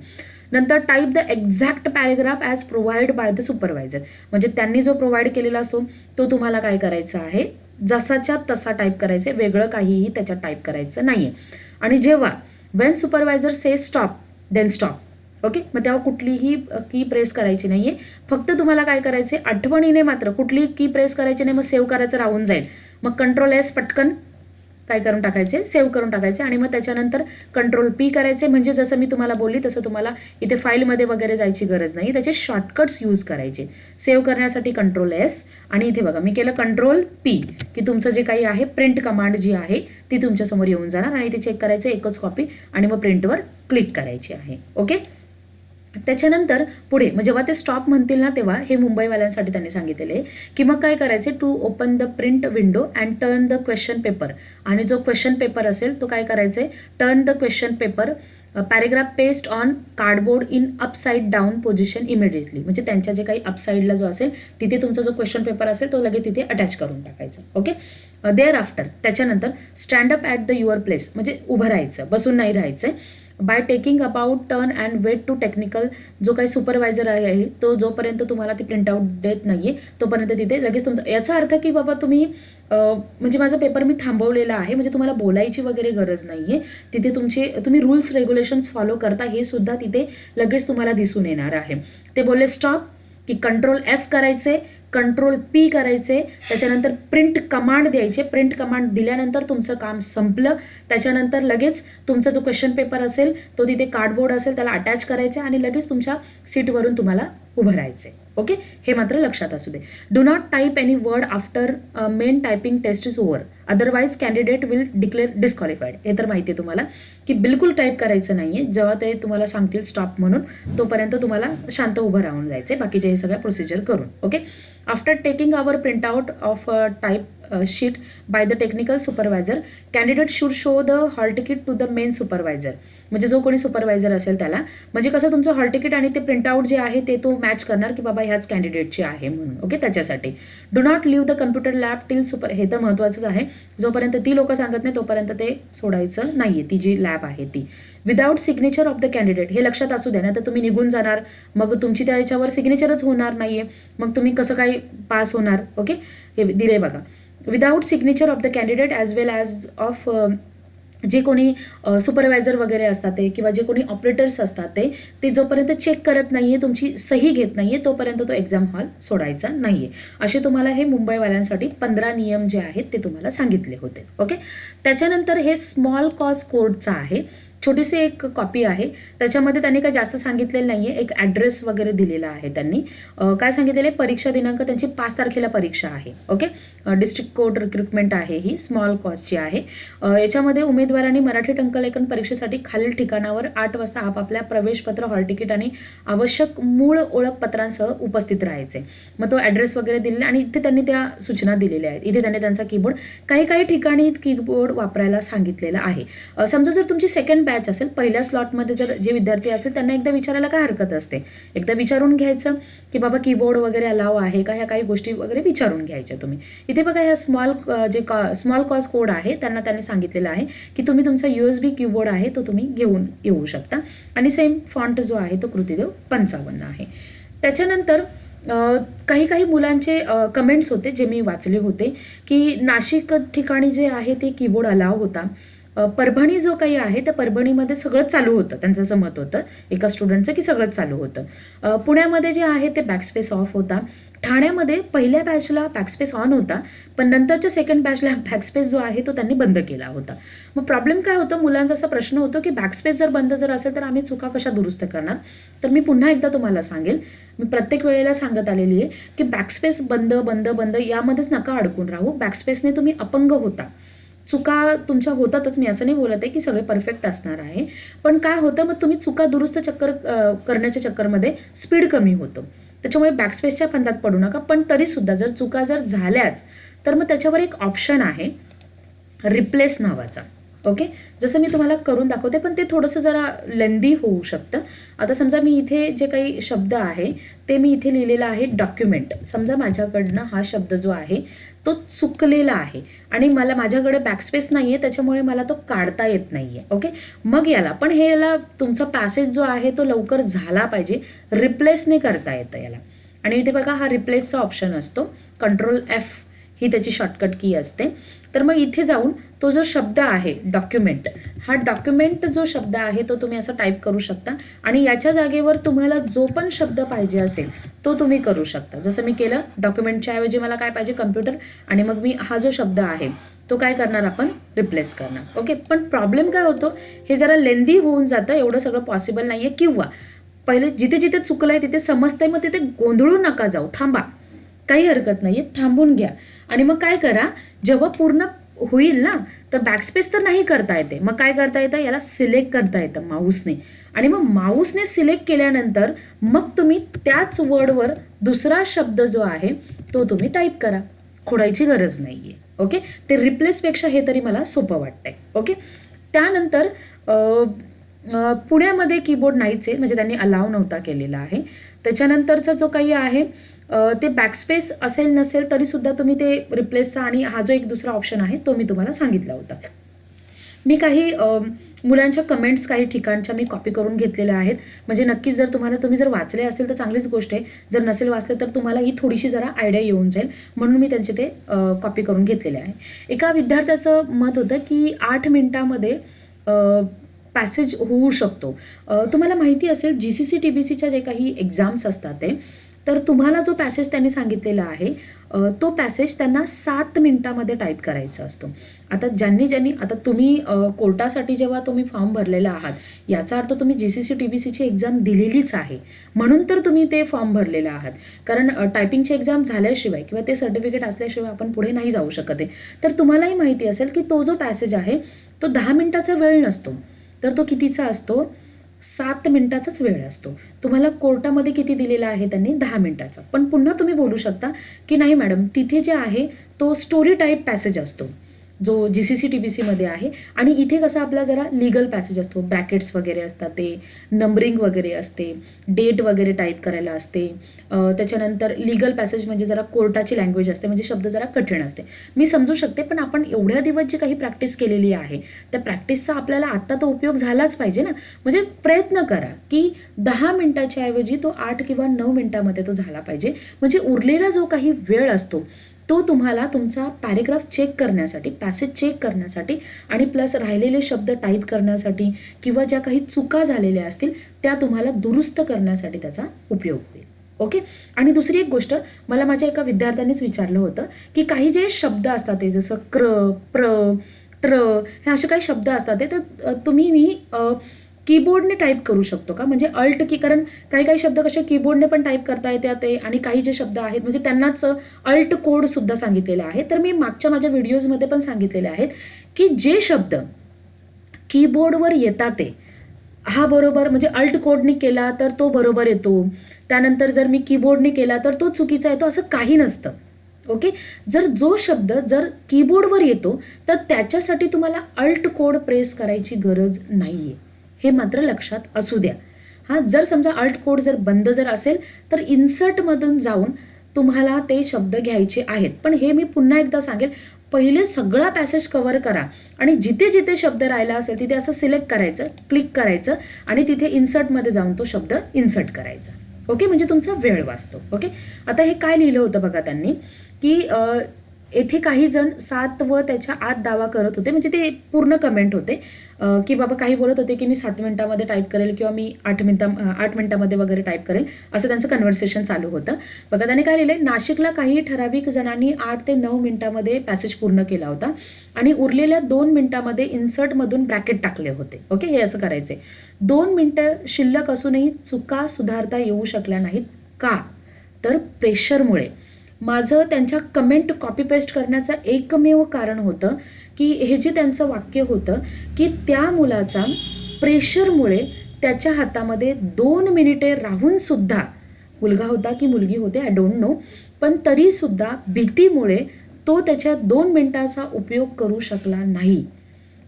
नंतर type the exact paragraph as provide by the supervisor. म्हणजे त्यांनी जो प्रोव्हाइड केलेला असतो तो तुम्हाला काय करायचा आहे, जसाच्या तसा टाईप करायचं, वेगळं काहीही त्याच्यात टाईप करायचं नाहीये. आणि जेव्हा वेन सुपरवायझर से स्टॉप देन स्टॉप. ओके. मग तेव्हा कुठलीही की प्रेस करायची नाहीये. फक्त तुम्हाला काय करायचे, आठवणीने मात्र कुठली की प्रेस करायची नाही, मग सेव्ह करायचं राहून जाईल. मग कंट्रोल एस पटकन काय करून टाकायचे, सेव्ह करून टाकायचे आणि मग त्याच्यानंतर कंट्रोल P करायचे. म्हणजे जसं मी तुम्हाला बोलली तसं तुम्हाला इथे फाईलमध्ये वगैरे जायची गरज नाही, त्याचे शॉर्टकट्स यूज करायचे. सेव्ह करण्यासाठी कंट्रोल S आणि इथे बघा मी केलं कंट्रोल P की तुमचं जे काही आहे प्रिंट कमांड जी आहे ती तुमच्यासमोर येऊन जाणार आणि ते चेक करायचं एकच कॉपी आणि मग प्रिंटवर क्लिक करायची आहे. ओके. त्याच्यानंतर पुढे मग जेव्हा ते स्टॉप म्हणतील ना तेव्हा हे मुंबईवाल्यांसाठी त्यांनी सांगितलेले आहे की मग काय करायचे, to open the print window and turn the question paper. आणि जो क्वेश्चन पेपर असेल तो काय करायचे, turn the question paper paragraph paste on cardboard in upside down position immediately, म्हणजे त्यांच्या जे काही अपसाईडला जो असेल तिथे तुमचा जो क्वेश्चन पेपर असेल तो लगेच तिथे अटॅच करून टाकायचा. ओके. देअर आफ्टर त्याच्यानंतर stand up at the your place, म्हणजे उभं राहायचं, बसून नाही राहायचं. By taking about turn and wait to technical, जो काही सुपरवायझर आहे तो जोपर्यंत तुम्हाला ती प्रिंटआउट देत नाही आहे तोपर्यंत तिथे लगेच तुमचा, याचा अर्थ की बाबा तुम्ही म्हणजे माझा पेपर मी थांबवलेला आहे, म्हणजे तुम्हाला बोलायची वगैरे गरज नाही आहे तिथे, तुम्ही रूल्स रेग्युलेशन्स फॉलो करता हे सुद्धा तिथे लगेच तुम्हाला दिसून येणार आहे. ते बोलले स्टॉप, की कंट्रोल एस करायचे, कंट्रोल पी करायचे, त्याच्यानंतर प्रिंट कमांड द्यायचे. प्रिंट कमांड दिल्यानंतर तुमचं काम संपलं. त्याच्यानंतर लगेच तुमचा जो क्वेश्चन पेपर असेल तो तिथे कार्डबोर्ड असेल त्याला अटॅच करायचे आणि लगेच तुमच्या सीटवरून तुम्हाला उभं राहायचे. ओके, हे मात्र लक्षात असू दे. Do not type any word after main typing test is over, otherwise candidate will declare disqualified. हे तर माहिती आहे तुम्हाला की बिलकुल टाईप करायचं नाही आहे. जेव्हा ते तुम्हाला सांगतील स्टॉप म्हणून तोपर्यंत तुम्हाला शांत उभं राहून जायचे बाकीचे हे सगळ्या प्रोसिजर करून. Okay. After taking our printout of type sheet by the technical supervisor, candidate should show the hall ticket to the main supervisor. म्हणजे जो कोणी सुपरवायझर असेल त्याला, म्हणजे कसं तुमचं हॉल तिकीट आणि ते प्रिंटआउट जे आहे ते तो मॅच करणार की बाबा ह्याच कॅन्डिडेटची आहे म्हणून. ओके, त्याच्यासाठी do not leave the computer lab till super, हे तर महत्त्वाचंच आहे. जोपर्यंत ती लोक सांगत नाही तोपर्यंत ते सोडायचं नाही आहे, ती जी लॅब आहे ती. Without signature of the candidate, हे लक्षात असू द्या ना, तर तुम्ही निघून जाणार मग तुमची त्याच्यावर सिग्नेचरच होणार नाही आहे, मग तुम्ही कसं काय पास होणार. ओके, हे दिले बघा. Without signature of the candidate as well as of जे कोणी सुपरवायझर वगैरे असतात ते किंवा जे कोणी ऑपरेटर्स असतात ते जोपर्यंत चेक करत नाही आहे, तुमची सही घेत नाही आहे तोपर्यंत तो एक्झाम हॉल सोडायचा नाही आहे. असे तुम्हाला हे मुंबईवाल्यांसाठी 15 नियम जे आहेत ते तुम्हाला सांगितले होते. ओके. त्याच्यानंतर हे स्मॉल कॉज कोडचा आहे, छोटीशी एक कॉपी आहे. त्याच्यामध्ये त्यांनी काही जास्त सांगितलेलं नाही आहे, एक ॲड्रेस वगैरे दिलेला आहे त्यांनी. काय सांगितलेलं आहे, परीक्षा दिनांक त्यांची 5 तारखेला परीक्षा आहे. ओके. डिस्ट्रिक्ट कोर्ट रिक्रुटमेंट आहे, ही स्मॉल कॉजची आहे. याच्यामध्ये उमेदवारांनी मराठी टंकलेखन परीक्षेसाठी खालील ठिकाणावर 8 वाजता आपापल्या प्रवेशपत्र, हॉल तिकीट आणि आवश्यक मूळ ओळखपत्रांसह उपस्थित राहायचे. मग तो ॲड्रेस वगैरे दिलेला आणि इथे त्यांनी त्या सूचना दिलेल्या आहेत. इथे त्यांनी त्यांचा कीबोर्ड, काही ठिकाणी कीबोर्ड वापरायला सांगितलेला आहे. समजा जर तुमची सेकंड बॅच असेल, पहिल्या स्लॉटमध्ये जर जे विद्यार्थी असतील त्यांना एकदा विचारायला काय हरकत असते, एकदा विचारून घ्यायचं की बाबा कीबोर्ड वगैरे अलाव आहे का, ह्या काही गोष्टी वगैरे विचारून घ्यायच्या तुम्ही. इथे बघा ह्या स्मॉल कॉज कोड आहे, त्यांनी सांगितलेलं आहे की तुम्ही तुमचा USB कीबोर्ड आहे तो तुम्ही घेऊन येऊ शकता आणि सेम फॉन्ट जो आहे तो कृतिदेव 55 आहे. त्याच्यानंतर काही मुलांचे कमेंट्स होते जे मी वाचले होते की नाशिक ठिकाणी जे आहे ते कीबोर्ड अलाव होता. परभणी जो काही आहे त्या परभणीमध्ये सगळंच चालू होतं, त्यांचं असं मत होतं एका स्टुडंटचं की सगळंच चालू होतं. पुण्यामध्ये जे आहे ते बॅकस्पेस ऑफ होता. ठाण्यामध्ये पहिल्या बॅचला बॅकस्पेस ऑन होता, पण नंतरच्या सेकंड बॅचला बॅकस्पेस जो आहे तो त्यांनी बंद केला होता. मग प्रॉब्लेम काय होतं, मुलांचा असा प्रश्न होतो की बॅकस्पेस जर बंद असेल तर आम्ही चुका कशा दुरुस्त करणार. तर मी पुन्हा एकदा तुम्हाला सांगेल, मी प्रत्येक वेळेला सांगत आलेली आहे की बॅकस्पेस बंद यामध्येच नका अडकून राहू. बॅकस्पेसने तुम्ही अपंग होता, चुका तुमच्या होतातच, मी असं नाही बोलत आहे की सगळे परफेक्ट असणार आहे, पण काय होतं मग तुम्ही चुका दुरुस्त करण्याच्या चक्करमध्ये स्पीड कमी होतो. त्याच्यामुळे बॅकस्पेसच्या फंदात पडू नका. पण तरीसुद्धा जर चुका झाल्याच तर मग त्याच्यावर एक ऑप्शन आहे रिप्लेस नावाचा. ओके, जसं मी तुम्हाला करून दाखवते पण ते थोडंसं जरा लेंदी होऊ शकतं. आता समजा मी इथे जे काही शब्द आहे ते मी इथे लिहिलेला आहे डॉक्युमेंट. समजा माझ्याकडनं हा शब्द जो आहे तो चुकलेला आहे आणि माझ्याकडे बॅकस्पेस नाही आहे, त्याच्यामुळे मला तो काढता येत नाही आहे. ओके, मग याला तुमचा पॅसेज जो आहे तो लवकर झाला पाहिजे, रिप्लेसने करता येतं याला. आणि इथे बघा हा रिप्लेसचा ऑप्शन असतो, Ctrl+F ही त्याची शॉर्टकट की असते. तर मग इथे जाऊन तो जो शब्द आहे डॉक्युमेंट, हा डॉक्युमेंट जो शब्द आहे तो तुम्ही असं टाईप करू शकता आणि याच्या जागेवर तुम्हाला जो पण शब्द पाहिजे असेल तो तुम्ही करू शकता. जसं मी केलं, डॉक्युमेंटच्या ऐवजी मला काय पाहिजे, कम्प्युटर, आणि मग मी हा जो शब्द आहे तो काय करणार, आपण रिप्लेस करणार. ओके, पण प्रॉब्लेम काय होतो, हे जरा लेंदी होऊन जातं, एवढं सगळं पॉसिबल नाही आहे. किंवा पहिले जिथे चुकलं आहे तिथे समजतंय मग तिथे गोंधळू नका जाऊ, थांबा, काही हरकत नाही आहे, थांबून घ्या आणि मग काय करा, जेव्हा पूर्ण होईल ना तर बॅकस्पेस तर नाही करता येते, मग काय करता येतं, याला सिलेक्ट करता येतं माऊसने आणि मग माऊसने सिलेक्ट केल्यानंतर मग तुम्ही त्याच वर्डवर दुसरा शब्द जो आहे तो तुम्ही टाईप करा, खोडायची गरज नाही आहे. ओके, ते रिप्लेसपेक्षा हे तरी मला सोपं वाटतंय. ओके, त्यानंतर पुण्यामध्ये कीबोर्ड नाहीच आहे, म्हणजे त्यांनी अलाव नव्हता केलेला आहे. त्याच्यानंतरचा जो काही आहे ते बॅकस्पेस असेल नसेल तरीसुद्धा तुम्ही ते रिप्लेसचा आणि हा जो एक दुसरा ऑप्शन आहे तो मी तुम्हाला सांगितला होता. मी काही मुलांच्या कमेंट्स काही ठिकाणच्या मी कॉपी करून घेतलेल्या आहेत, म्हणजे नक्कीच जर तुम्ही जर वाचले असतील तर चांगलीच गोष्ट आहे, जर नसेल वाचले तर तुम्हाला ही थोडीशी जरा आयडिया येऊन जाईल, म्हणून मी त्यांचे ते कॉपी करून घेतलेले आहे. एका विद्यार्थ्याचं मत होतं की 8 मिनिटामध्ये पॅसेज होऊ शकतो. तुम्हाला माहिती असेल GCC TBCच्या जे काही एक्झाम्स असतात ते, तर तुम्हाला जो पॅसेज त्यांनी सांगितलेला आहे तो पॅसेज त्यांना 7 मिनिटामध्ये टाईप करायचा असतो. आता ज्यांनी आता तुम्ही कोर्टासाठी जेव्हा तुम्ही फॉर्म भरलेला आहात, याचा अर्थ तुम्ही GCC TBCची एक्झाम दिलेलीच आहे, म्हणून तर तुम्ही ते फॉर्म भरलेला आहात. कारण टायपिंगची एक्झाम झाल्याशिवाय किंवा ते सर्टिफिकेट असल्याशिवाय आपण पुढे नाही जाऊ शकत आहे. तर तुम्हालाही माहिती असेल की तो जो पॅसेज आहे तो 10 मिनिटाचा वेळ नसतो, तर तो कितीचा असतो? 7 मिनिटाचाच वेळ असतो. तुम्हाला कोर्टामध्ये किती दिलेला आहे त्यांनी? 10 मिनिटाचा. पण पुन्हा तुम्ही बोलू शकता की नाही मॅडम, तिथे जे आहे तो स्टोरी टाईप पॅसेज असतो जो GCC TBCमध्ये आहे, आणि इथे कसा आपला जरा लिगल पॅसेज असतो, ब्रॅकेट्स वगैरे असतात, ते नंबरिंग वगैरे असते, डेट वगैरे टाईप करायला असते. त्याच्यानंतर लिगल पॅसेज म्हणजे जरा कोर्टाची लँग्वेज असते, म्हणजे शब्द जरा कठीण असते. मी समजू शकते, पण आपण एवढ्या दिवस जी काही प्रॅक्टिस केलेली आहे त्या प्रॅक्टिसचा आपल्याला आत्ता तो उपयोग झालाच पाहिजे ना. म्हणजे प्रयत्न करा की 10 मिनिटाच्या ऐवजी तो 8 किंवा 9 मिनिटामध्ये तो झाला पाहिजे. म्हणजे उरलेला जो काही वेळ असतो तो तुम्हाला तुमचा पॅरेग्राफ चेक करण्यासाठी, पॅसेज चेक करण्यासाठी आणि प्लस राहिलेले शब्द टाईप करण्यासाठी किंवा ज्या काही चुका झालेल्या असतील त्या तुम्हाला दुरुस्त करण्यासाठी त्याचा उपयोग होईल. ओके. आणि दुसरी एक गोष्ट, मला माझ्या एका विद्यार्थ्यांनीच विचारलं होतं की काही जे शब्द असतात ते जसं प्र, ट्र, हे असे काही शब्द असतात ते तर तुम्ही कीबोर्डने टाईप करू शकतो का? म्हणजे अल्ट की, कारण काही शब्द कसे कीबोर्डने पण टाईप करता येतात ते, आणि काही जे शब्द आहेत म्हणजे त्यांनाच अल्ट कोडसुद्धा सांगितलेला आहे. तर मी मागच्या माझ्या व्हिडिओजमध्ये पण सांगितलेले आहेत की जे शब्द कीबोर्डवर येतात ते हा बरोबर, म्हणजे अल्ट कोडने केला तर तो बरोबर येतो, त्यानंतर जर मी कीबोर्डने केला तर तो चुकीचा येतो, असं काही नसतं. ओके. जो शब्द जर कीबोर्डवर येतो तर त्याच्यासाठी तुम्हाला अल्ट कोड प्रेस करायची गरज नाही आहे, हे मात्र लक्षात असू द्या. हां, जर समजा अल्ट कोड जर बंद जर असेल तर इन्सर्टमधून जाऊन तुम्हाला ते शब्द घ्यायचे आहेत. पण हे मी पुन्हा एकदा सांगेल, पहिले सगळा पॅसेज कव्हर करा आणि जिथे जिथे शब्द राहिला असेल तिथे असं सिलेक्ट करायचं, क्लिक करायचं आणि तिथे इन्सर्टमध्ये जाऊन तो शब्द इन्सर्ट करायचा. ओके. म्हणजे तुमचा वेळ वाचतो. ओके. आता हे काय लिहिलं होतं बघा त्यांनी की येथे काही जण 7 व त्याच्या आत दावा करत होते, म्हणजे ते पूर्ण कमेंट होते की बाबा काही बोलत होते की मी 7 मिनिटामध्ये टाईप करेल किंवा मी 8 मिनिटामध्ये वगैरे टाईप करेल, असं त्यांचं कन्व्हर्सेशन चालू होतं. बघा त्यांनी काय लिहिलंय, नाशिकला काही ठराविक जणांनी 8 ते 9 मिनिटामध्ये पॅसेज पूर्ण केला होता आणि उरलेल्या 2 मिनिटामध्ये इन्सर्टमधून ब्रॅकेट टाकले होते. ओके. हे असं करायचे. 2 मिनिटं शिल्लक असूनही चुका सुधारता येऊ शकल्या नाहीत का? तर प्रेशरमुळे. माझं त्यांच्या कमेंट कॉपी पेस्ट करण्याचं एकमेव कारण होतं की हे जे त्यांचं वाक्य होतं की त्या मुलाचा प्रेशरमुळे त्याच्या हातामध्ये 2 मिनिटे राहून सुद्धा, मुलगा होता की मुलगी होते आय डोंट नो, पण तरीसुद्धा भीतीमुळे तो त्याच्या 2 मिनिटाचा उपयोग करू शकला नाही.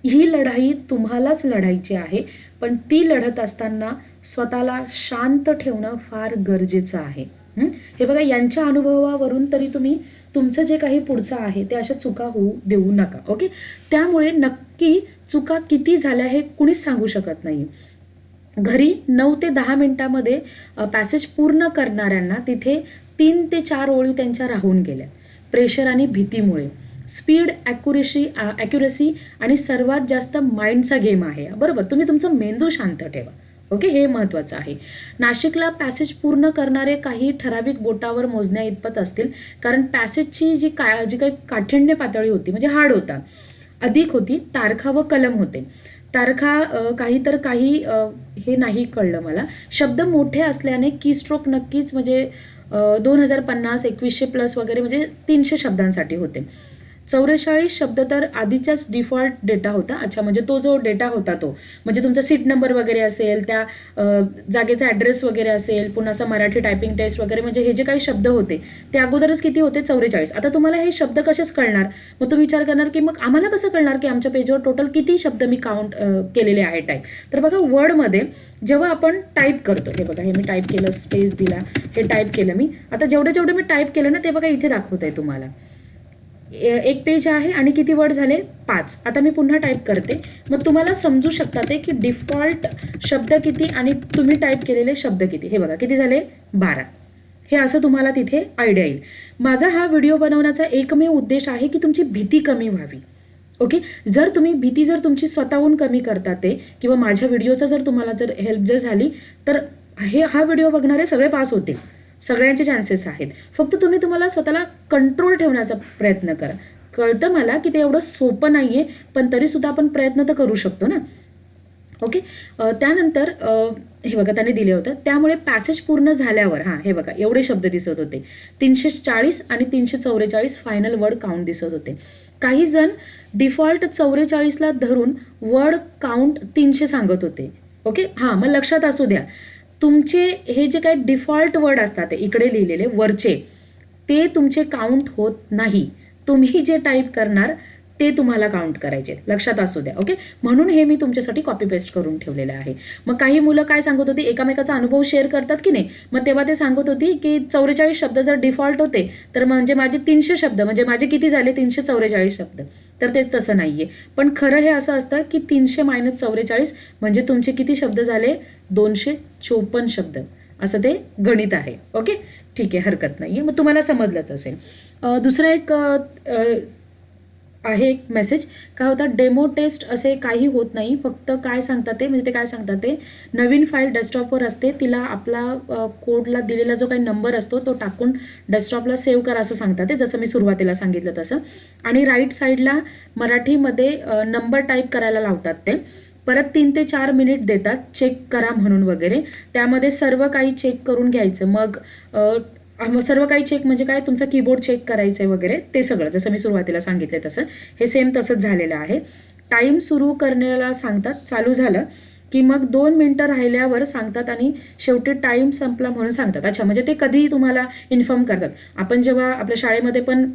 ही लढाई तुम्हालाच लढायची आहे, पण ती लढत असताना स्वतःला शांत ठेवणं फार गरजेचं आहे. हे बघा, यांच्या अनुभवावरून तरी तुम्ही तुमचं जे काही पुढचं आहे ते अशा चुका होऊ देऊ नका. ओके. त्यामुळे नक्की चुका किती झाल्या हे कुणीच सांगू शकत नाही. घरी 9 ते 10 मिनिटामध्ये पॅसेज पूर्ण करणाऱ्यांना तिथे 3 ते 4 ओळी त्यांच्या राहून गेल्या प्रेशर आणि भीतीमुळे. स्पीड, ॲक्युरेसी आणि सर्वात जास्त माइंडचा गेम आहे, बरोबर. तुम्ही तुमचं मेंदू शांत ठेवा. ओके. हे महत्त्वाचं आहे. नाशिकला पॅसेज पूर्ण करणारे काही ठराविक बोटावर मोजण्या इतपत असतील, कारण पॅसेजची जी काही काठिण्य पातळी होती म्हणजे हार्ड होता, अधिक होती, तारखा व कलम होते. तारखा काही हे नाही कळलं मला. शब्द मोठे असल्याने कीस्ट्रोक नक्कीच म्हणजे 2050, 2100 प्लस वगैरे म्हणजे 300 शब्दांसाठी होते. 44 शब्द तर आधीच्याच डिफॉल्ट डेटा होता. अच्छा, म्हणजे तो जो डेटा होता तो म्हणजे तुमचा सीट नंबर वगैरे असेल, त्या जागेचा ॲड्रेस वगैरे असेल, पुन्हा असं मराठी टायपिंग टेस्ट वगैरे, म्हणजे हे जे काही शब्द होते ते अगोदरच किती होते? 44. आता तुम्हाला हे शब्द कसेच कळणार? मग तुम्ही विचार करणार की मग आम्हाला कसं कळणार की आमच्या पेजवर टोटल किती शब्द मी काउंट केलेले आहे टाईप? तर बघा, वर्डमध्ये जेव्हा आपण टाईप करतो, हे बघा, हे मी टाईप केलं, स्पेस दिला, हे टाईप केलं मी. आता जेवढे मी टाईप केलं ना ते बघा इथे दाखवत आहे तुम्हाला. एक पेज आहे आणि किती वर्ड झाले? 5. आता मी पुन्हा टाईप करते, मग तुम्हाला समजू शकता ते की डिफॉल्ट शब्द किती आणि तुम्ही टाईप केलेले शब्द किती. हे बघा किती झाले? 12. हे असं तुम्हाला तिथे आयडिया येईल. माझा हा व्हिडिओ बनवण्याचा एकमेव उद्देश आहे की तुमची भीती कमी व्हावी. ओके, जर तुम्ही भीती जर तुमची स्वतःहून कमी करता ते, किंवा माझ्या व्हिडिओचा जर तुम्हाला जर हेल्प जर झाली, तर हा व्हिडिओ बघणारे सगळे पास होतील. सगळ्यांचे चान्सेस आहेत. फक्त तुम्ही तुम्हाला स्वतःला कंट्रोल ठेवण्याचा प्रयत्न करा. कळतं मला की ते एवढं सोपं नाही आहे, पण तरीसुद्धा आपण प्रयत्न तर करू शकतो ना. ओके, त्यानंतर हे बघा त्याने दिले होतं, त्यामुळे पॅसेज पूर्ण झाल्यावर हे बघा एवढे शब्द दिसत होते. 340 आणि 344 फायनल वर्ड काउंट दिसत होते. काही जण डिफॉल्ट 44ला धरून वर्ड काउंट 300 सांगत होते. ओके, मग लक्षात असू द्या, तुमचे हे जे काही डिफॉल्ट वर्ड असतात इकडे लिहिलेले वरचे, ते तुमचे काउंट होत नाही. तुम्ही जे टाईप करणार ते तुम्हाला काउंट करायचे, लक्षात असू द्या. ओके, म्हणून हे मी तुमच्यासाठी कॉपी पेस्ट करून ठेवलेलं आहे. मग काही मुलं काय सांगत होती, एकामेकाचा अनुभव शेअर करतात की नाही, मग तेव्हा ते सांगत होती की 44 शब्द जर डिफॉल्ट होते तर म्हणजे माझे 300 शब्द म्हणजे माझे किती झाले? 344 शब्द. तर ते तसं नाही आहे. पण खरं हे असं असतं की 300 - 44 म्हणजे तुमचे किती शब्द झाले? 254 शब्द. असं ते गणित आहे. ओके, ठीक आहे, हरकत नाही आहे. मग तुम्हाला समजलंच असेल. दुसरा एक आहे एक मेसेज काय होता, डेमो टेस्ट असे काही होत नाही. फक्त काय सांगतात ते, म्हणजे ते काय सांगतात ते, नवीन फाईल डेस्कटॉपवर असते, तिला आपला कोडला दिलेला जो काही नंबर असतो तो टाकून डेस्कटॉपला सेव्ह करा असं सांगतात ते, जसं मी सुरुवातीला सांगितलं तसं. आणि राईट साईडला मराठीमध्ये नंबर टाईप करायला लावतात ते. परत 3 ते 4 मिनिट देतात चेक करा म्हणून वगैरे. त्यामध्ये सर्व काही चेक करून घ्यायचं. मग सर्व काही चेक म्हणजे काय, तुमचा कीबोर्ड चेक करायचं आहे वगैरे, ते सगळं जसं मी सुरुवातीला सांगितलं तसं हे सेम तसंच झालेलं आहे. टाईम सुरू करण्याला सांगतात, चालू झालं की मग 2 मिनटं राहिल्यावर सांगतात आणि शेवटी टाईम संपला म्हणून सांगतात. अच्छा, म्हणजे ते कधी तुम्हाला इन्फॉर्म करतात. आपण जेव्हा आपल्या शाळेमध्ये पण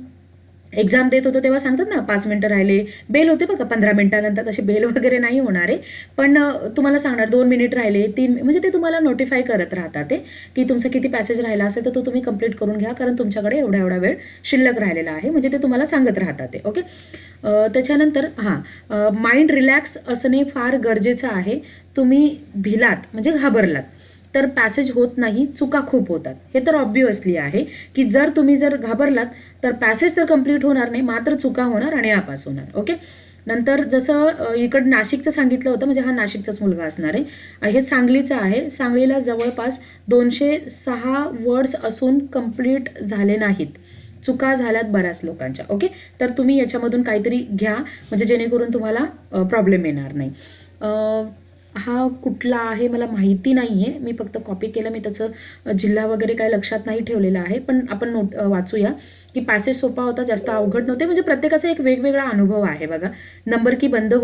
एक्झाम देत होतो तेव्हा सांगतात ना 5 मिनटं राहिले, बेल होते बघा 15 मिनटानंतर, तसे बेल वगैरे नाही होणार आहे, पण तुम्हाला सांगणार 2 मिनिट राहिले, 3, म्हणजे ते तुम्हाला नोटिफाय करत राहतात ते की तुमचा किती पॅसेज राहिला असेल तर तो तुम्ही कंप्लीट करून घ्या, कारण तुमच्याकडे एवढा वेळ शिल्लक राहिलेला आहे, म्हणजे ते तुम्हाला सांगत राहतात ते. ओके, त्याच्यानंतर माइंड रिलॅक्स असणे फार गरजेचं आहे. तुम्ही भिलात म्हणजे घाबरलात तर पॅसेज होत नाही, चुका खूप होतात. हे तर ऑब्व्हियसली आहे की जर तुम्ही घाबरलात तर पॅसेज तर कंप्लीट होणार नाही, मात्र चुका होणार आणि नापास होणार. ओके, नंतर जसं इकडं नाशिकचं सांगितलं होतं, म्हणजे हा नाशिकचाच मुलगा असणार आहे. हे सांगलीचं आहे. सांगलीला जवळपास 206 वर्ड्स असून कंप्लीट झाले नाहीत. चुका झाल्यात बऱ्याच लोकांच्या. ओके, तर तुम्ही याच्यामधून काहीतरी घ्या म्हणजे जेणेकरून तुम्हाला प्रॉब्लेम येणार नाही. हा कुठला आहे मला माहिती नाही आहे, मी फक्त कॉपी केलं. मी त्याचं जिल्हा वगैरे काय लक्षात नाही ठेवलेला आहे, पण आपण वाचूया की पॅसेज सोपा होता, जास्त अवघड नव्हते. म्हणजे प्रत्येकाचा एक वेगवेगळा अनुभव आहे. बघा, नंबर की बंद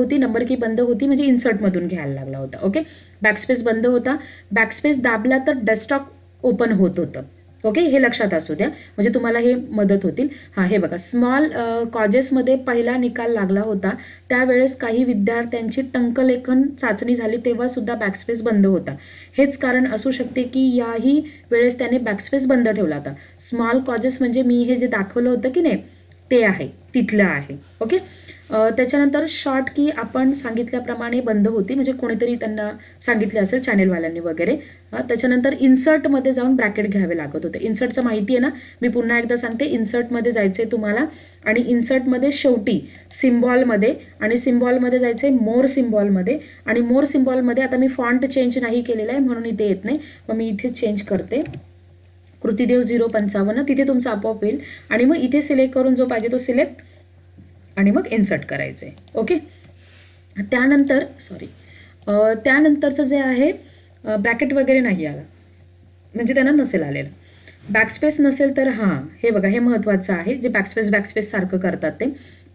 होती म्हणजे इन्सर्टमधून घ्यायला लागला होता. ओके, बॅकस्पेस बंद होता, बॅकस्पेस दाबला तर डेस्कटॉप ओपन होत होतं. ओके, हे लक्षात असू द्या, म्हणजे तुम्हाला हे मदत होतील. हे बघा, स्मॉल कॉजेसमध्ये पहिला निकाल लागला होता, त्यावेळेस काही विद्यार्थ्यांची टंकलेखन चाचणी झाली तेव्हा सुद्धा बॅकस्पेस बंद होता. हेच कारण असू शकते की याही वेळेस त्याने बॅकस्पेस बंद ठेवला होता. स्मॉल कॉजेस म्हणजे मी हे जे दाखवलं होतं की नाही ते आहे, तिथलं आहे. ओके, त्याच्यानंतर शॉर्ट की आपण सांगितल्याप्रमाणे बंद होती, म्हणजे कोणीतरी त्यांना सांगितले असेल चॅनेलवाल्यांनी वगैरे. त्याच्यानंतर इन्सर्टमध्ये जाऊन ब्रॅकेट घ्यावे लागत होते. इन्सर्टचं माहिती आहे ना, मी पुन्हा एकदा सांगते. इन्सर्टमध्ये जायचं आहे तुम्हाला आणि इन्सर्टमध्ये शेवटी सिम्बॉलमध्ये, आणि सिम्बॉलमध्ये जायचं आहे मोर सिम्बॉलमध्ये, आणि मोर सिम्बॉलमध्ये आता मी फॉन्ट चेंज नाही केलेला आहे म्हणून इथे येत नाही, मग मी इथे चेंज करते. कृतिदेव 055 तिथे तुमचं आपोआप येईल, आणि मग इथे सिलेक्ट करून जो पाहिजे तो सिलेक्ट आणि मग इन्सर्ट करायचं आहे. ओके, त्यानंतरचं जे आहे ब्रॅकेट वगैरे नाही आला म्हणजे त्यांना नसेल आलेलं. बॅकस्पेस नसेल तर हे बघा, हे महत्त्वाचं आहे, जे बॅकस्पेस सारखं करतात ते.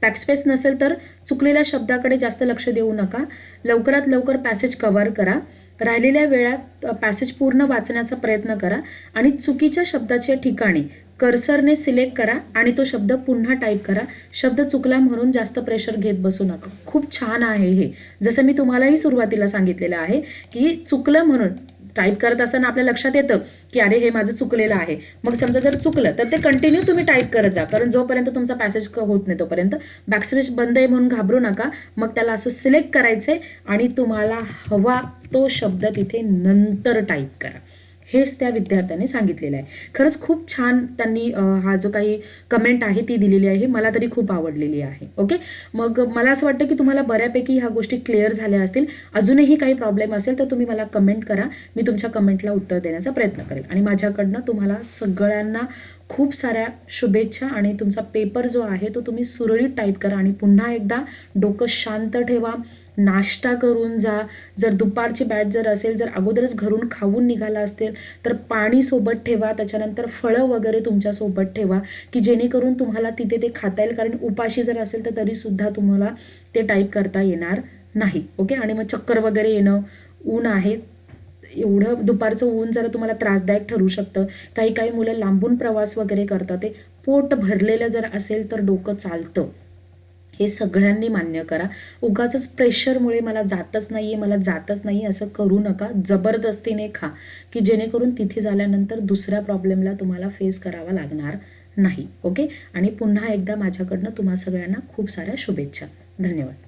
बॅकस्पेस नसेल तर चुकलेल्या शब्दाकडे जास्त लक्ष देऊ नका. लवकरात लवकर पॅसेज कव्हर करा. राहिलेल्या वेळात पॅसेज पूर्ण वाचण्याचा प्रयत्न करा आणि चुकीच्या शब्दाच्या ठिकाणी कर्सरने सिलेक्ट करा आणि तो शब्द पुन्हा टाईप करा. शब्द चुकला म्हणून जास्त प्रेशर घेत बसू नका. खूप छान आहे हे. जसं मी तुम्हालाही सुरुवातीला सांगितलेलं आहे की चुकलं म्हणून टाईप करत असताना आपल्या लक्षात येतं की अरे हे माझं चुकलेलं आहे. मग समजा जर चुकलं तर ते कंटिन्यू तुम्ही टाईप करत जा, कारण जोपर्यंत तुमचा पॅसेज होत नाही तोपर्यंत. बॅकस्पेस बंद आहे म्हणून घाबरू नका. मग त्याला असं सिलेक्ट करायचं आहे आणि तुम्हाला हवा तो शब्द तिथे नंतर टाईप करा. हेच त्या विद्यार्थ्याने सांगितलेलं आहे. खरंच खूप छान त्यांनी हा जो काही कमेंट आहे ती दिलेली आहे. मला तरी खूप आवडलेली आहे. ओके, मग मला असं वाटतं की तुम्हाला बऱ्यापैकी ह्या गोष्टी क्लिअर झाल्या असतील. अजूनही काही प्रॉब्लेम असेल तर तुम्ही मला कमेंट करा. मी तुमच्या कमेंटला उत्तर देण्याचा प्रयत्न करेल. आणि माझ्याकडनं तुम्हाला सगळ्यांना खूप साऱ्या शुभेच्छा. आणि तुमचा पेपर जो आहे तो तुम्ही सुरळीत टाईप करा आणि पुन्हा एकदा डोकं शांत ठेवा. नाश्ता करून जा. जर दुपारची बॅच जर असेल, जर अगोदरच घरून खाऊन निघाला असतील तर पाणी सोबत ठेवा. त्याच्यानंतर फळं वगैरे तुमच्यासोबत ठेवा की जेणेकरून तुम्हाला तिथे ते खाता येईल. कारण उपाशी जर असेल तर तरीसुद्धा तुम्हाला ते टाईप करता येणार नाही. ओके, आणि मग चक्कर वगैरे येणं, ऊन आहे, एवढं दुपारचं ऊन जरा तुम्हाला त्रासदायक ठरू शकतं. काही मुलं लांबून प्रवास वगैरे करतात. ते पोट भरलेलं जर असेल तर डोकं चालतं. हे सगळ्यांनी मान्य करा. उगाचच प्रेशरमुळे मला जातच नाही असं करू नका. जबरदस्तीने खा की जेणेकरून तिथे झाल्यानंतर दुसऱ्या प्रॉब्लेमला तुम्हाला फेस करावा लागणार नाही. ओके, आणि पुन्हा एकदा माझ्याकडनं तुम्हा सगळ्यांना खूप साऱ्या शुभेच्छा. धन्यवाद.